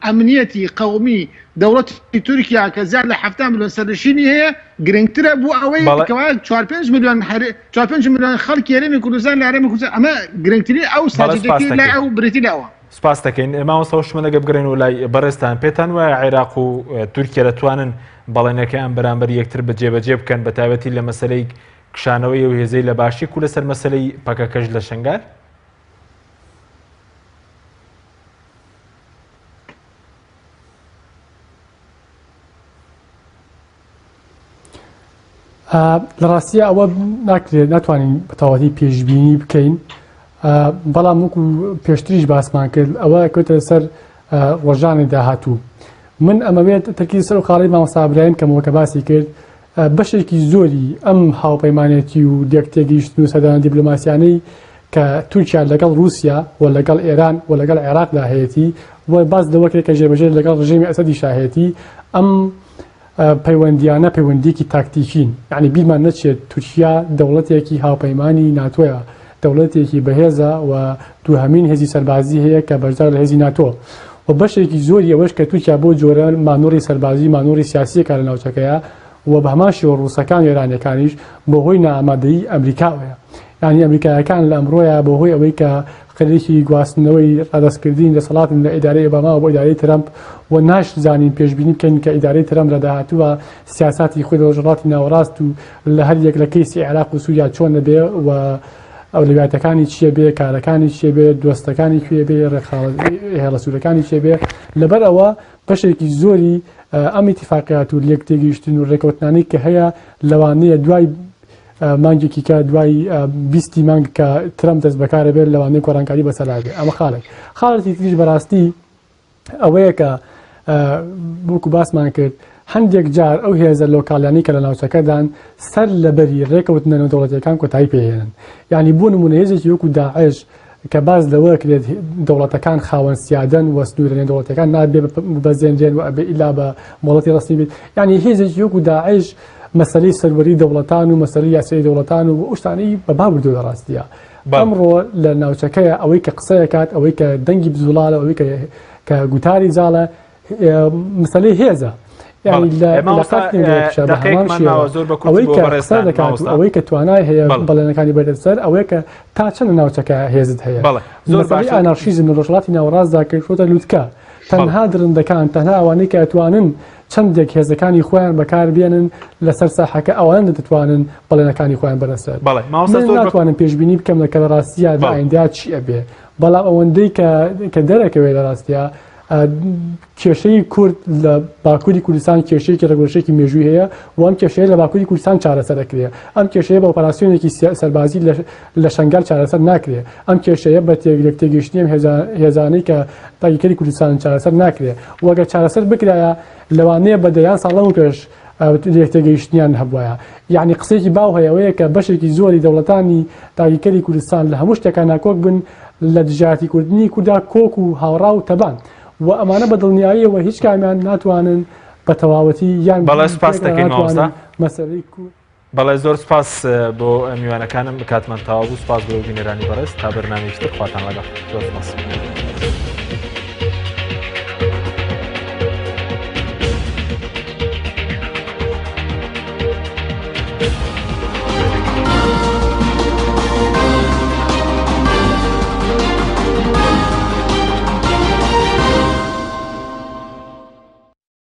ئەمنیەتی قەومی دەوڵەتی تورکیا کە زیاد لە 7 ملیۆن سەرنشینی هەیە گرنگترە بۆ ئەوەی کەوا 4-5 ملیۆن خەڵکی هەرێمی کوردستان لە هەرێمی کوردستان ئەمە گرنگترین ئەو سادەیەتی لای ئەو بریتی لاوە سپاس دەکەین مامۆستاوشمەدەگە بگرین و لای بەڕێستان پێتان وایە عێراق و تورکیا دەتوانن بەڵێنەکەیان بەرامبەر یەکتر بەجێبەجێ بکەن بە تایبەتی لە مەسەلەی کشانەوەی و هێزەی لە باشی و لەسەر مەسەلەی پەکەکەش لە شنگال لە ڕاستیە ئەوە ناکرێت ناتوانین بەتەواتی پێشبینی بکەین بەڵام وەکو پێشتریش باسمان کرد ئەوە کەوتە سەر ڕۆژانی داهاتوو من ئەمەوێت تەرکی سەر و خاڵی مامۆستابراهیم کەمەوە کە باسی کرد بەشێکی زۆری ئەم هاوپەیمانێتی و دێکتێگەیشتن و سەردان دیپلۆماسیانەی کە تورکیا لەگەڵ رووسیا و لەگەڵ ئێران و لەگەڵ عێراقدا هەیەی و باز لەوەکرێت کە ژێبەجێ لەگەڵ ڕژێمی ئەسەدی شاهێتی ئەم پەیوەندیانە پەیوەندیکی تاکتیکین یعنی بیرمان نەچێت تورکیا دەوڵەتێکی هاوپەیمانی ناتۆیە دەوڵەتێکی بەهێزە و دووهەمین هێزی سەربازی هەیە کە بەشدار لە هێزی ناتۆ و بەشێکی زۆری ئەوەش کە تورکیا بۆ جۆرە مانۆری سەربازی مانۆری سیاسیەکە لە ناوچەکەیە و بە هەمان شێوە ڕووسەکان و ئێرانیەکانیش بۆ هۆی نائامادەیی ئەمریکاوەیە یعنی ئەمریکایەکان لە ئەمڕۆیە بۆ هۆی ئەوەی کە خەریکی گواستنەوەی ڕادەستکردین دەسەڵاتن لە ئیدارەی ئۆباما بۆ ئیدارەی ترەمپ و ناشزانین پێشبینی بکەین کە ئیدارەی ترەمپ لە داهاتووە سیاساتی خۆی دەوڵەتی ناوەڕاست و لە هەر یەک لە کەیسی عێراق و سووریا چۆن دەبێ و ئەولویاتەکانی چیە بێ کارەکانی چێ بێ دۆستەکانی کوێ بێ هێڵە سوورەکانی چێ بێ لەبەر ئەوە بەشێکی زۆری ئەم ئیتیفاقیات و لێکتێگەیشتن و ڕێکەوتنانەی کە هەیە لەوانەیە دوای مانگێکی کە دوای 20 مانگ کە ترەمپ دەست بەکارە بێت لەوانەیە کۆڕانکاری بەسەلا بێ ئەمە خاڵێکی تریش بەڕاستی ئەوەیە کە بووکو باسمان کرد هەندێک جار ئەو هێزە لۆکاڵیانی کە لە ناوچەکەدان سەر لەبەری ڕێکەوتنە نێودەوڵەتیەکان کۆتایی پێهێنن یعنی بۆ نمونە هێزێکی وەکو داعش کە باز لەوە کرێت دەوڵەتەکان خاوەن سیادەن و سنوورە نێودەوڵەتیەکان نابێ بەزێنرێن و ئەبێ ئیلا بە مۆڵەتی ڕسمی بێت یعنی هێزێکی وەکو داعش مەسەلەی سەروەری دەوڵەتان و مەسەلەی یاسایی دەوڵەتان و شتانەی بەبا بردووە لە ڕاستیە ئەمڕۆ لە ناوچەکەیە ئەوەی کە قسەیەکات ئەوەی کە دەنگی بزوڵالە ئەوەی کە گوتاری زاڵە مەسەلەی هێزە ئەوەی کە توانای هەیە بەڵێنەکانی بەردەسەر ئەوەیە کە تا چەند ناوچەکە هێزت هەیە زۆر ئانارشیزم لە ڕۆژهەڵاتی ناوەڕاستدا کە خۆتە لووتکە تەنها درندەکان تەنها ئەوانەی کە ئەتوانن چەندێک هێزەکانی خۆیان بەکاربێنن لەسەر ساحەکە ئەوان دەتوانن بەڵێنەکانی خۆیان بەرەسەر ناتوانن پێشبینی بکەم لە کە لە ڕاستیە ئایندا چی ئەبێ بەڵام ئەوەندەی کە دەرەکەوێت لە ڕاستیە کێشەی کورد لە باکووری کوردستان کێشەیەکی ڕێگەشێکی مێژووی هەیە و ئەم کێشەیە لە باکووری کوردستان چارەسەر دەکرێت ئەم کێشەیە بە ئۆپەراسیۆنێکی سەربازی لە شەنگال چارەسەر ناکرێت ئەم کێشەیە بە تێگەشتنی هێزانەی کە تاگیکەری کوردستان چارەسەر ناکرێت وەگە چارەسەر بکرایە لەوانەیە بە دەیان ساڵەم و پێش تێگەیشتنیان هەبووە یعنی قسێکی باو هەیەوەیە کە بەشێکی زۆری دەوڵەتانی تاگیکەری کوردستان لە هەموو شتێکان ناکۆک بن لە دژاتی کوردنی کودا کۆک و هاوڕا و تەبان و ئەمانە بە دڵنیاییەوە هیچ کامیان ناتوانن بە تەواوەتی یان بەڵێ سپاس دەکەین مامۆستا مەسەلەی بەڵێ زۆر سپاس بۆ میوانەکانم کاتمان تەواو بوو سپاس بۆ بینەرانی بەڕێز تا بەرنامەیەشتر خواتان لەگەڵ زۆر سپاس